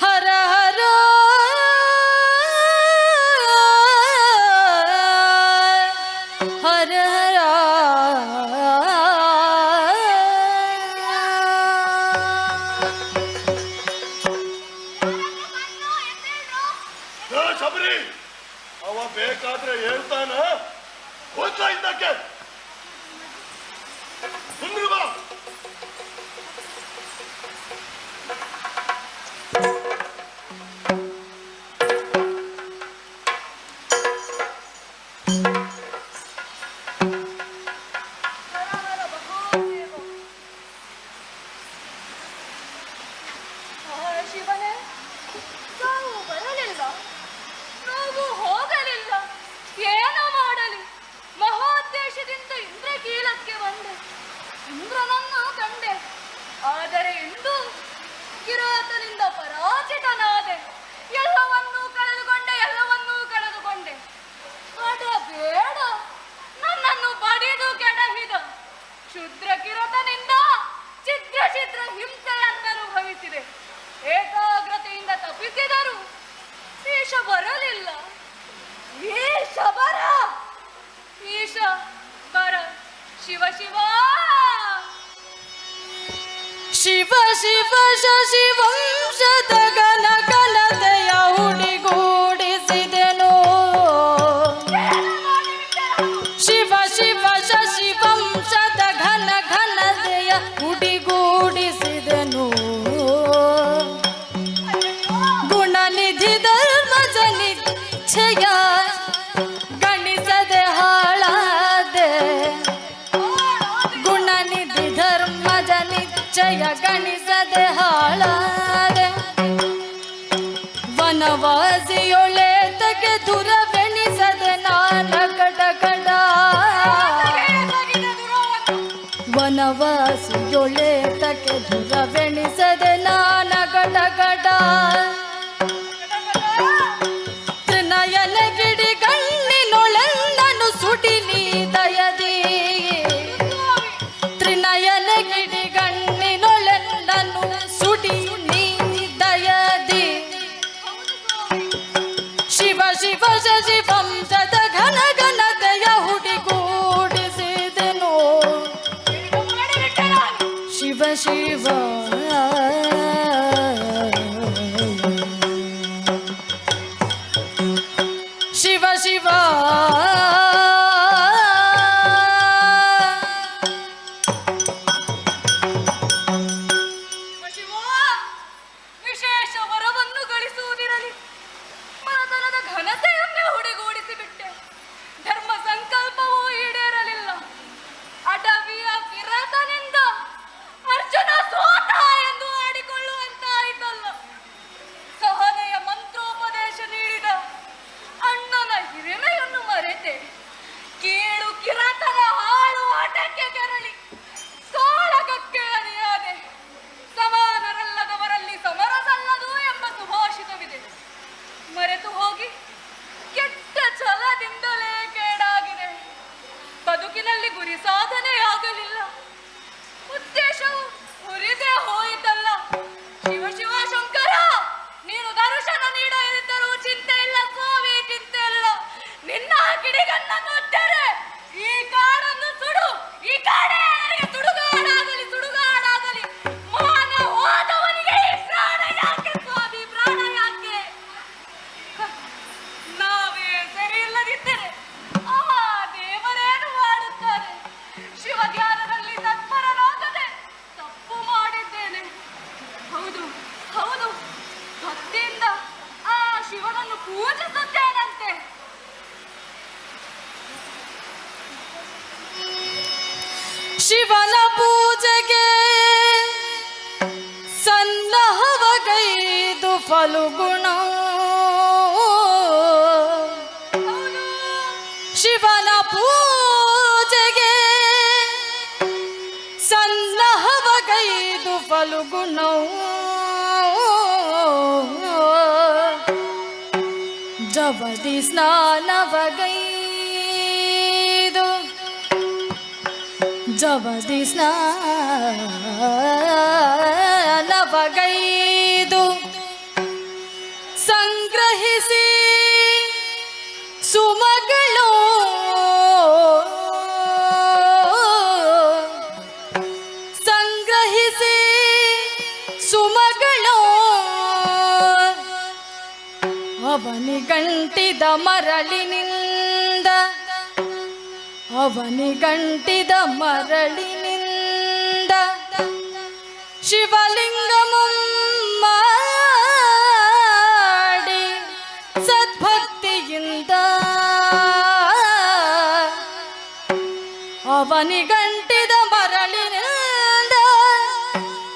ಹರ ಹರ ಹರ ಶಬರಿ ಅವ ಬೇಕಾದ್ರೆ ಹೇಳ್ತಾನ ಹೋಗ್ತಾ ಇದ್ದಕ್ಕೆ ಸುಂದ್ರ ಬಾ. ಶಿವನೇ, ನಾವು ಬರಲಿಲ್ಲ, ನಾವು ಹೋಗಲಿಲ್ಲ, ಏನು ಮಾಡಲಿ? ಮಹೋದ್ದೇಶದಿಂದ ಇಂದ್ರಕೀಲಕ್ಕೆ ಬಂದೆ, ಇಂದ್ರನನ್ನು ಕಂಡೆ, ಆದರೆ ಇಂದು ಕಿರಾತನಿಂದ ಪರಾಜಿತನಾದೆ. ಎಲ್ಲವನ್ನೂ ಕಳೆದುಕೊಂಡೆ. ಅಡ ಬೇಡ, ನನ್ನನ್ನು ಬಡಿದು ಕೆಡಹಿದ ಕ್ಷುದ್ರ ಕಿರಾತನಿಂದ ಛಿದ್ರ ಹಿಂಸೆಯನ್ನನುಭವಿಸಿದೆ. ಏಕಾಗ್ರತೆಯಿಂದ ತಪ್ಪಿಸಿದರು ಈಶ ಬರಲಿಲ್ಲ. ಈಶ ಬರ ಶಿವ ಶಿವ ಶಿವ ಶಿವ ಶಶಿವಂಶದ ಗನ ಗನತೆಯ ಹುಡಿಗೂಡಿಸಿದೆನು. ಶಿವ ಶಿವ ಶಶಿವಂಶದ ಘನ ಘನತೆಯ ಹುಡಿಗೂಡಿಸಿದೆನು. ಗುಣನಿಧಿ ಧರ್ಮಜ ನಿಚ್ಛಯ ಗಣಿಸದೆ ಹಾಳಾದೆ. ಗುಣನಿಧಿ ಧರ್ಮಜ ನಿಶ್ಚಯ ಗಣಿಸದೆ ಹಾಳಾದೆ. ವನವಾಸಿಯೊಳೆ ತಗೆ ದುರವೆಣಿಸದೆ ನಾನ ಕಟಕಟ. ವನವಾಸಿಯೊಳೆ ತಗೆ ದುರವೆಣಿಸದೆ ನಾನ ಕಟಕಟ. ತ್ರಿನಯನ ಗಿಡಿ ಗಣ್ಣಿನೊಳೆನ್ನನು ಸುಡಿ ನೀ ದಯದಿ. ತ್ರಿನಯನ ಗಿಡಿ ಗಣ್ಣಿನೊಳೆನ್ನನು ಸುಡಿ ನೀ ದಯದಿ. ಶಿವ ಶಿವ ಶಶಿವಂಶದ ಘನ ಘನತೆಯ ಹುಡಿಗೂಡಿಸಿದೆನು. ಶಿವ ಶಿವ ಶಿವ ಶಿವ ವಿಶೇಷ ವರವನ್ನು ಗಳಿಸುವುದಿರಲಿ. ಮನತನದ ಘನತೆಯನ್ನೇ ಹುಡಿಗೂಡಿಸಿ ಬಿಟ್ಟೆ. ಧರ್ಮ ಸಂಕಲ್ಪವೂ ಈಡೇರಲಿಲ್ಲ. ಅಡವಿಯ ಕಿರಾತನಿಂದ ಅರ್ಜುನ ಸೋತ ಎಂದು ಆಡಿಕೊಳ್ಳುವಂತಾಯಿತಲ್ಲ. ಸಹನೆಯ ಮಂತ್ರೋಪದೇಶ ನೀಡಿದ ಅಣ್ಣನ ಹಿರಿಮೆಯನ್ನು ಮರೆತೆ. ಕೀಳು ಕಿರಾತನ ಹಾಳು ಆಟಕ್ಕೆ ಕೆರಳಿ ಕಾಳಗಕ್ಕೆ ಅರಿಯಾದೆ. ಸಮಾನರಲ್ಲದವರಲ್ಲಿ ಸಮರಸಲ್ಲದು ಎಂಬ ಸುಭಾಷಿತವಿದೆ. ಮರೆತು ಹೋಗಿ ಕೆಟ್ಟ ಛಲದಿಂದಲೇ ಕೇಡಾಗಿದೆ. ಬದುಕಿನಲ್ಲಿ ಗುರಿ ಸಾಧನೆಯಾಗಲಿಲ್ಲ. ಉದ್ದೇಶವು ಹುರಿದೇ ಹೋಯಿತಲ್ಲ. ಶಿವ ಶಿವ ಶಂಕರ, ನೀನು ದರ್ಶನ ನೀಡದಿದ್ದರೂ ಚಿಂತೆ ಇಲ್ಲ ಸ್ವಾಮಿ, ಚಿಂತೆ ಇಲ್ಲ. ನಿನ್ನ ಕಿಡಿಗನ್ನ ಮುಟ್ಟರೆ ಈ ಕಾಡನ್ನು ಸುಡು. ಈ ಕಾಡೇ ಸುಡುಗಾಡಾಗಲಿ, ಸುಡುಗಾಡಾಗಲಿ. ಮಾನ ಹೋದವನಿಗೆ ಈ ಪ್ರಾಣ ಯಾಕೆ ಸ್ವಾಮಿ, ಪ್ರಾಣ ಯಾಕೆ? ನಾವೇ ಸರಿ ಇಲ್ಲದಿದ್ದರೆ ಆ ದೇವರೇನು ಮಾಡುತ್ತಾರೆ? ಶಿವ ಧ್ಯಾನದಲ್ಲಿ ತತ್ಪರನಾಗದೆ ತಪ್ಪು ಮಾಡಿದ್ದೇನೆ. ಹೌದು ಹೌದು, ಭಕ್ತಿಯಿಂದ ಆ ಶಿವನನ್ನು ಪೂಜಿಸುತ್ತೇನಂತೆ. ಶಿವನ ಪೂಜೆಗೆ ಸನ್ನಹವಗೈದು ಫಲುಗುಣ. ಶಿವನ ಪೂಜೆಗೆ ಫಲುಗುಣವು ಜವದಿ ಸ್ನಾನವಗೈದು ಜವದಿ ಸ್ನಾನವಗೈದು ಸಂಗ್ರಹಿಸಿ ಸುಮಗಳು ಸಂಗ್ರಹಿಸಿ ಸುಮಗಳು ಅವನಿಗಂಟಿದ ಮರಳಿನಿಂದ ಅವನಿಗಂಟಿದ ಮರಳಿನಿಂದ ಶಿವಲಿಂಗಮಂ ಮಾಡಿ ಸದ್ಭಕ್ತಿಯಿಂದ ಅವನಿಗಂಟಿದ ಮರಳಿನಿಂದ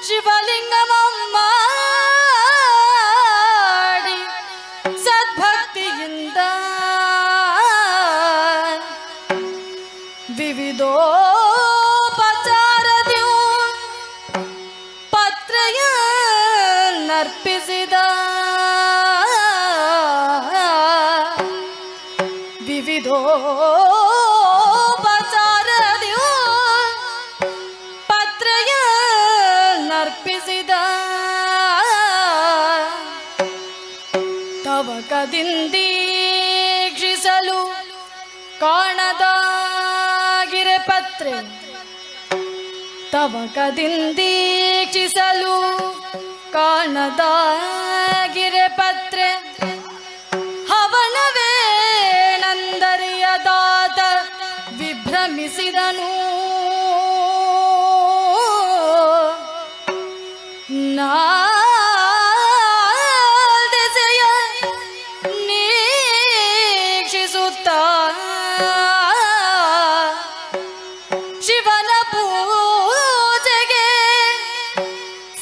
ಶಿವಲಿಂಗಮಂ ಮಾಡಿ ಸದ್ಭಕ್ತಿಯಿಂದ ವಿವಿಧೋಪಚಾರದಿಯು ಪತ್ರಯ ನರ್ಪಿಸಿದ ವಿವಿಧೋಪಚಾರದಿಯು ಪತ್ರಯ ನರ್ಪಿಸಿದ ತವಕದಿಂದೀಕ್ಷಿಸಲು ಕಾಣದಾಗಿರೆ ಪತ್ರೆ ತವಕದಿಂದೀಕ್ಷಿಸಲು ಕಾಣದಾಗಿರೆ ಪತ್ರೆ ಹವನವೇನಂದರಿಯದಾತ ವಿಭ್ರಮಿಸಿದನು ನಾದೆಸೆಯ ನೀಕ್ಷಿಸುತ್ತ ಶಿವನ ಪೂಜೆಗೆ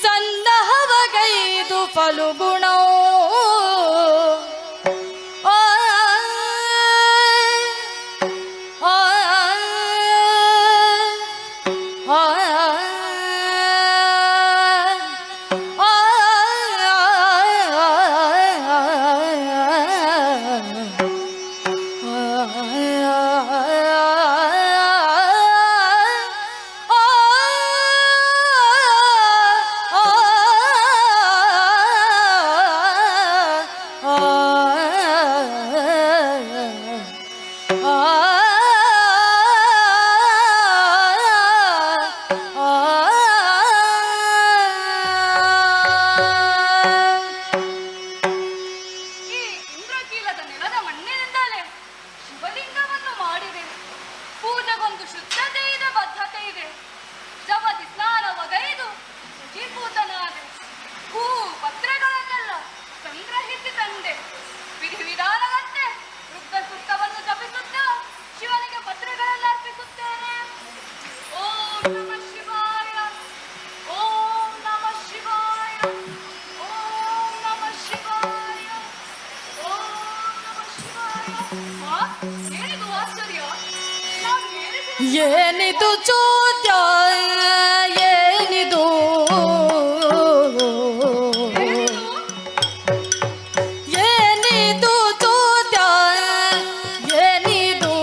ಸನ್ನಹವಗೈದು ಫಲುಗುಣೋ ಏನಿದು ಚೋದ್ಯ ಏನಿದು ಏನಿದು ಚೋದ್ಯ ಏನಿದು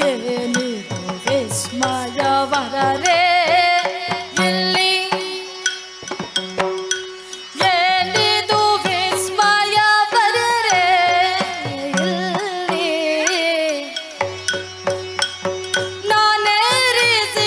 ಏನಿದು ವಿಸ್ಮಯವರರೇ ಇಲ್ಲಿ ಏನಿದು ವಿಸ್ಮಯವರರೇ ಇಲ್ಲಿ ನಾನೇರಿಸಿ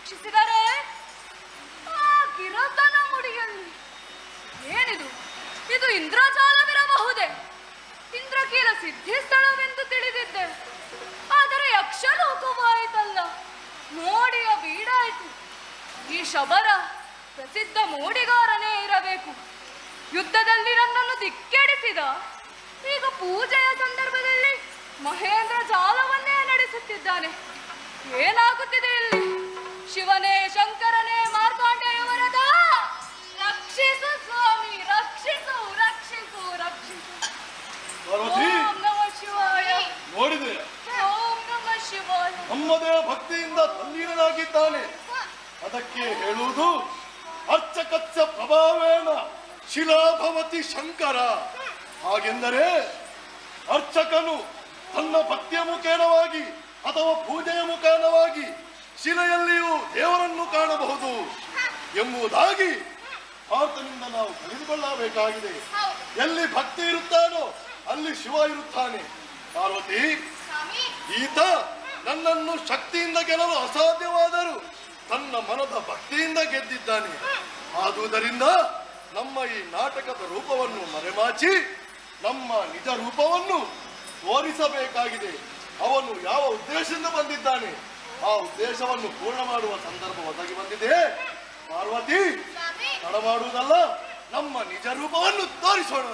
ವೀಕ್ಷಿಸಿದರೆ ಆ ಕಿರತನ ಮುಡಿಯಲ್ಲಿ ಏನಿದು? ಇದು ಇಂದ್ರಜಾಲವಿರಬಹುದೇ? ಇಂದ್ರಕೀಲ ಸಿದ್ಧಿಸ್ಥಳವೆಂದು ತಿಳಿದಿದ್ದೆ, ಆದರೆ ಯಕ್ಷಲೋಕವಾಯಿತಲ್ಲ, ಮೋಡಿಯ ಬೀಡಾಯಿತು. ಈ ಶಬರ ಪ್ರಸಿದ್ಧ ಮೋಡಿಗಾರನೇ ಇರಬೇಕು. ಯುದ್ಧದಲ್ಲಿ ನನ್ನನ್ನು ದಿಕ್ಕೆಡಿಸಿದ, ಈಗ ಪೂಜೆಯ ಸಂದರ್ಭದಲ್ಲಿ ಮಹೇಂದ್ರ ಜಾಲವನ್ನೇ ನಡೆಸುತ್ತಿದ್ದಾನೆ. ಏನಾಗುತ್ತಿದೆ ಇಲ್ಲಿ? ಶಿವನೇ, ಶಂಕರನೇ, ಮಾರ್ಕಾಂಡೇಯವರದ ರಕ್ಷಿಸು ಸ್ವಾಮಿ, ರಕ್ಷಿಸು, ರಕ್ಷಿಸು, ರಕ್ಷಿಸು. ಪಾರ್ವತಿ, ಓಂ ನಮಃ ಶಿವಾಯ. ನೋಡಿದೆ, ಓಂ ನಮಃ ಶಿವಾಯ. ನಮ್ಮದೇ ಭಕ್ತಿಯಿಂದ ತಲ್ಲೀನನಾಗಿದ್ದಾನೆ. ಅದಕ್ಕೆ ಹೇಳುವುದು ಅರ್ಚಕತ್ಸ ಪ್ರಭಾವೇನ ಶಿಲಾಭವತಿ ಶಂಕರ. ಹಾಗೆಂದರೆ ಅರ್ಚಕನು ತನ್ನ ಭಕ್ತಿಯ ಮುಖೇನವಾಗಿ ಅಥವಾ ಪೂಜೆಯ ಮುಖೇನವಾಗಿ ಶಿಲೆಯಲ್ಲಿಯೂ ದೇವರನ್ನು ಕಾಣಬಹುದು ಎಂಬುದಾಗಿ ಆತನಿಂದ ನಾವು ತಿಳಿದುಕೊಳ್ಳಬೇಕಾಗಿದೆ. ಎಲ್ಲಿ ಭಕ್ತಿ ಇರುತ್ತಾನೋ ಅಲ್ಲಿ ಶಿವ ಇರುತ್ತಾನೆ. ಪಾರ್ವತಿ, ಈತ ನನ್ನನ್ನು ಶಕ್ತಿಯಿಂದ ಗೆಲ್ಲಲು ಅಸಾಧ್ಯವಾದರೂ ತನ್ನ ಮನದ ಭಕ್ತಿಯಿಂದ ಗೆದ್ದಿದ್ದಾನೆ. ಆದುದರಿಂದ ನಮ್ಮ ಈ ನಾಟಕದ ರೂಪವನ್ನು ಮರೆಮಾಚಿ ನಮ್ಮ ನಿಜ ರೂಪವನ್ನು ತೋರಿಸಬೇಕಾಗಿದೆ. ಅವನು ಯಾವ ಉದ್ದೇಶದಿಂದ ಬಂದಿದ್ದಾನೆ ಆ ಉದ್ದೇಶವನ್ನು ಪೂರ್ಣ ಮಾಡುವ ಸಂದರ್ಭ ಒದಗಿ ಬಂದಿದೆ. ಪಾರ್ವತಿ, ತಡ ಮಾಡುವುದಲ್ಲ, ನಮ್ಮ ನಿಜ ರೂಪವನ್ನು ತೋರಿಸೋಣ.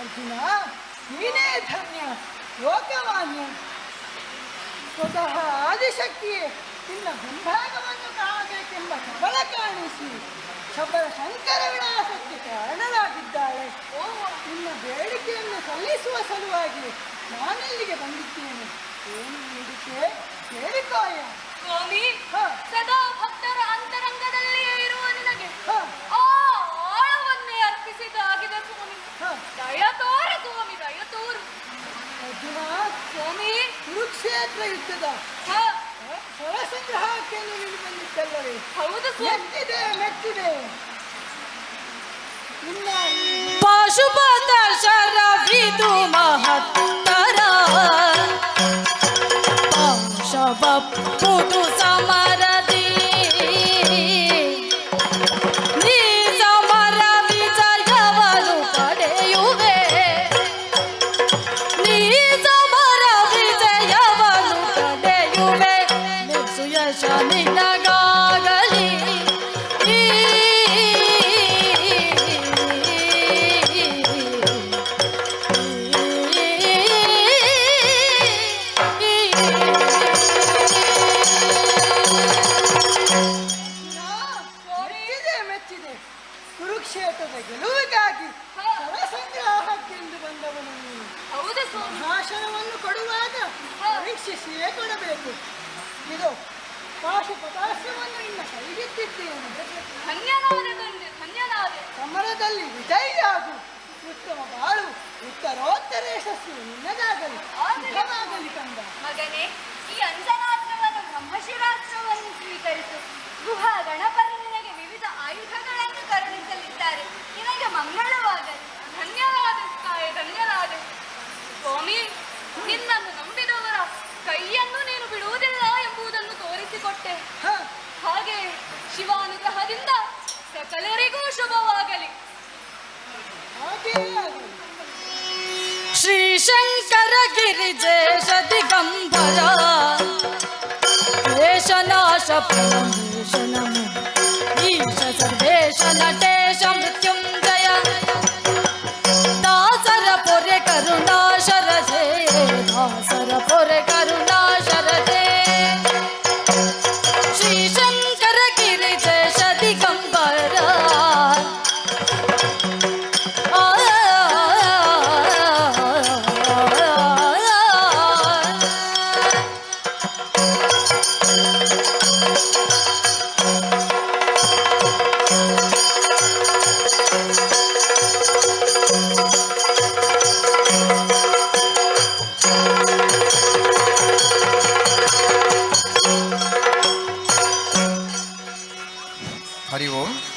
ಅರ್ಜುನ, ನೀನೇ ಧನ್ಯ, ಲೋಕಮಾನ್ಯ. ಸ್ವತಃ ಆದಿಶಕ್ತಿಯೇ ನಿನ್ನ ಹಿಂಭಾಗವನ್ನು ಕಾಣಬೇಕೆಂಬ ಕಬಲ ಕಾಣಿಸಿ ಶಬರ ಶಂಕರ ವಿಳಾಸಕ್ಕೆ ಕಾರಣರಾಗಿದ್ದಾಳೆ. ನಿನ್ನ ಬೇಡಿಕೆಯನ್ನು ಸಲ್ಲಿಸುವ ಸಲುವಾಗಿ ನಾನಿಲ್ಲಿಗೆ ಬಂದಿದ್ದೇನೆ. ಏನು ಬೇಡಿಕೆ ಕೇಳಿಕೋಯ. ಸ್ವಾಮಿ, ಸದಾ ಭಕ್ತರ ಅಂತರಂಗದಲ್ಲಿಯೇ ಇರುವ ನಿನಗೆ ಆ ಆಳವನ್ನೇ ಅರ್ಪಿಸಿದಾಗಿದೆ ಸ್ವಾಮಿ. ದಯತೋರ ಸ್ವಾಮಿ, ದಯತೋರು. ಅರ್ಜುನ, ಸ್ವಾಮಿ, ಕುರುಕ್ಷೇತ್ರ ಯುದ್ಧದ ಸ್ವರಸಂಗ್ರಹಕ್ಕೆ ನೀನು ಬಂದಿದ್ದಲ್ಲವೇ? ಹೌದು ಸ್ವಾಮಿ. ಮೆಚ್ಚಿದೆ. ನಿನ್ನ ಪಾಶುಪತ ಶರವಿದು ಮಹತ್ತರ ಪಾಶವಪ್ಪುದು ಸಮರದಿ ನೀ ಸಮರ ವಿಜಯವನು ಪಡೆಯುವೆ. ಯಶಸ್ಸು ನಿನ್ನದಾಗಲಿ ಶುಭವಾಗಲಿ ಕಂದ. ಮಗನೇ, ಈ ಅಂಜನಾಸ್ತ್ರವನ್ನು ಬ್ರಹ್ಮಶಿರಾಸ್ತ್ರವನ್ನು ಸ್ವೀಕರಿಸು. ಗುಹಾ ಗಣಪತಿ ನಿನಗೆ ವಿವಿಧ ಆಯುಧಗಳನ್ನು ಕರುಣಿಸಲಿದ್ದಾರೆ. ನಿನಗೆ ಮಂಗಳವಾಗಲಿ. ಧನ್ಯವಾದ ತಾಯಿ, ಧನ್ಯವಾದ. ಸ್ವಾಮಿ, ನಿನ್ನನ್ನು ನಂಬಿದವರ ಕೈಯನ್ನು ನೀನು ಬಿಡುವುದಿಲ್ಲ ಎಂಬುದನ್ನು ತೋರಿಸಿಕೊಟ್ಟೆ. ಹ, ಹಾಗೆ ಶಿವಾನುಗ್ರಹದಿಂದ ಸಕಲರಿಗೂ ಶುಭವಾಗಲಿ. ಹಾಗೇ ಆಗಲಿ. ಶ್ರೀ ಶಂಕರ ಗಿರಿಜೇಶ ದಿಗಂಬರ ದೇಶನಾಶ ಪರಮೇಶ ನಮೋ ಈಶ ಸರ್ವೇಶ ನಟೇಶ ಮೃತ್ಯುಂಜಯ ದಾಸರ ಪೊರೆ ಕರುಣಾಶರ ಜೇ ದಾಸರ ಪೊರೆ ಕರುಣಾಶರ ಜೇ ಶ್ರೀ ಶಂಕರ ಗಿರಿಜೇಶ ದಿಗಂಬರ हरि ओम।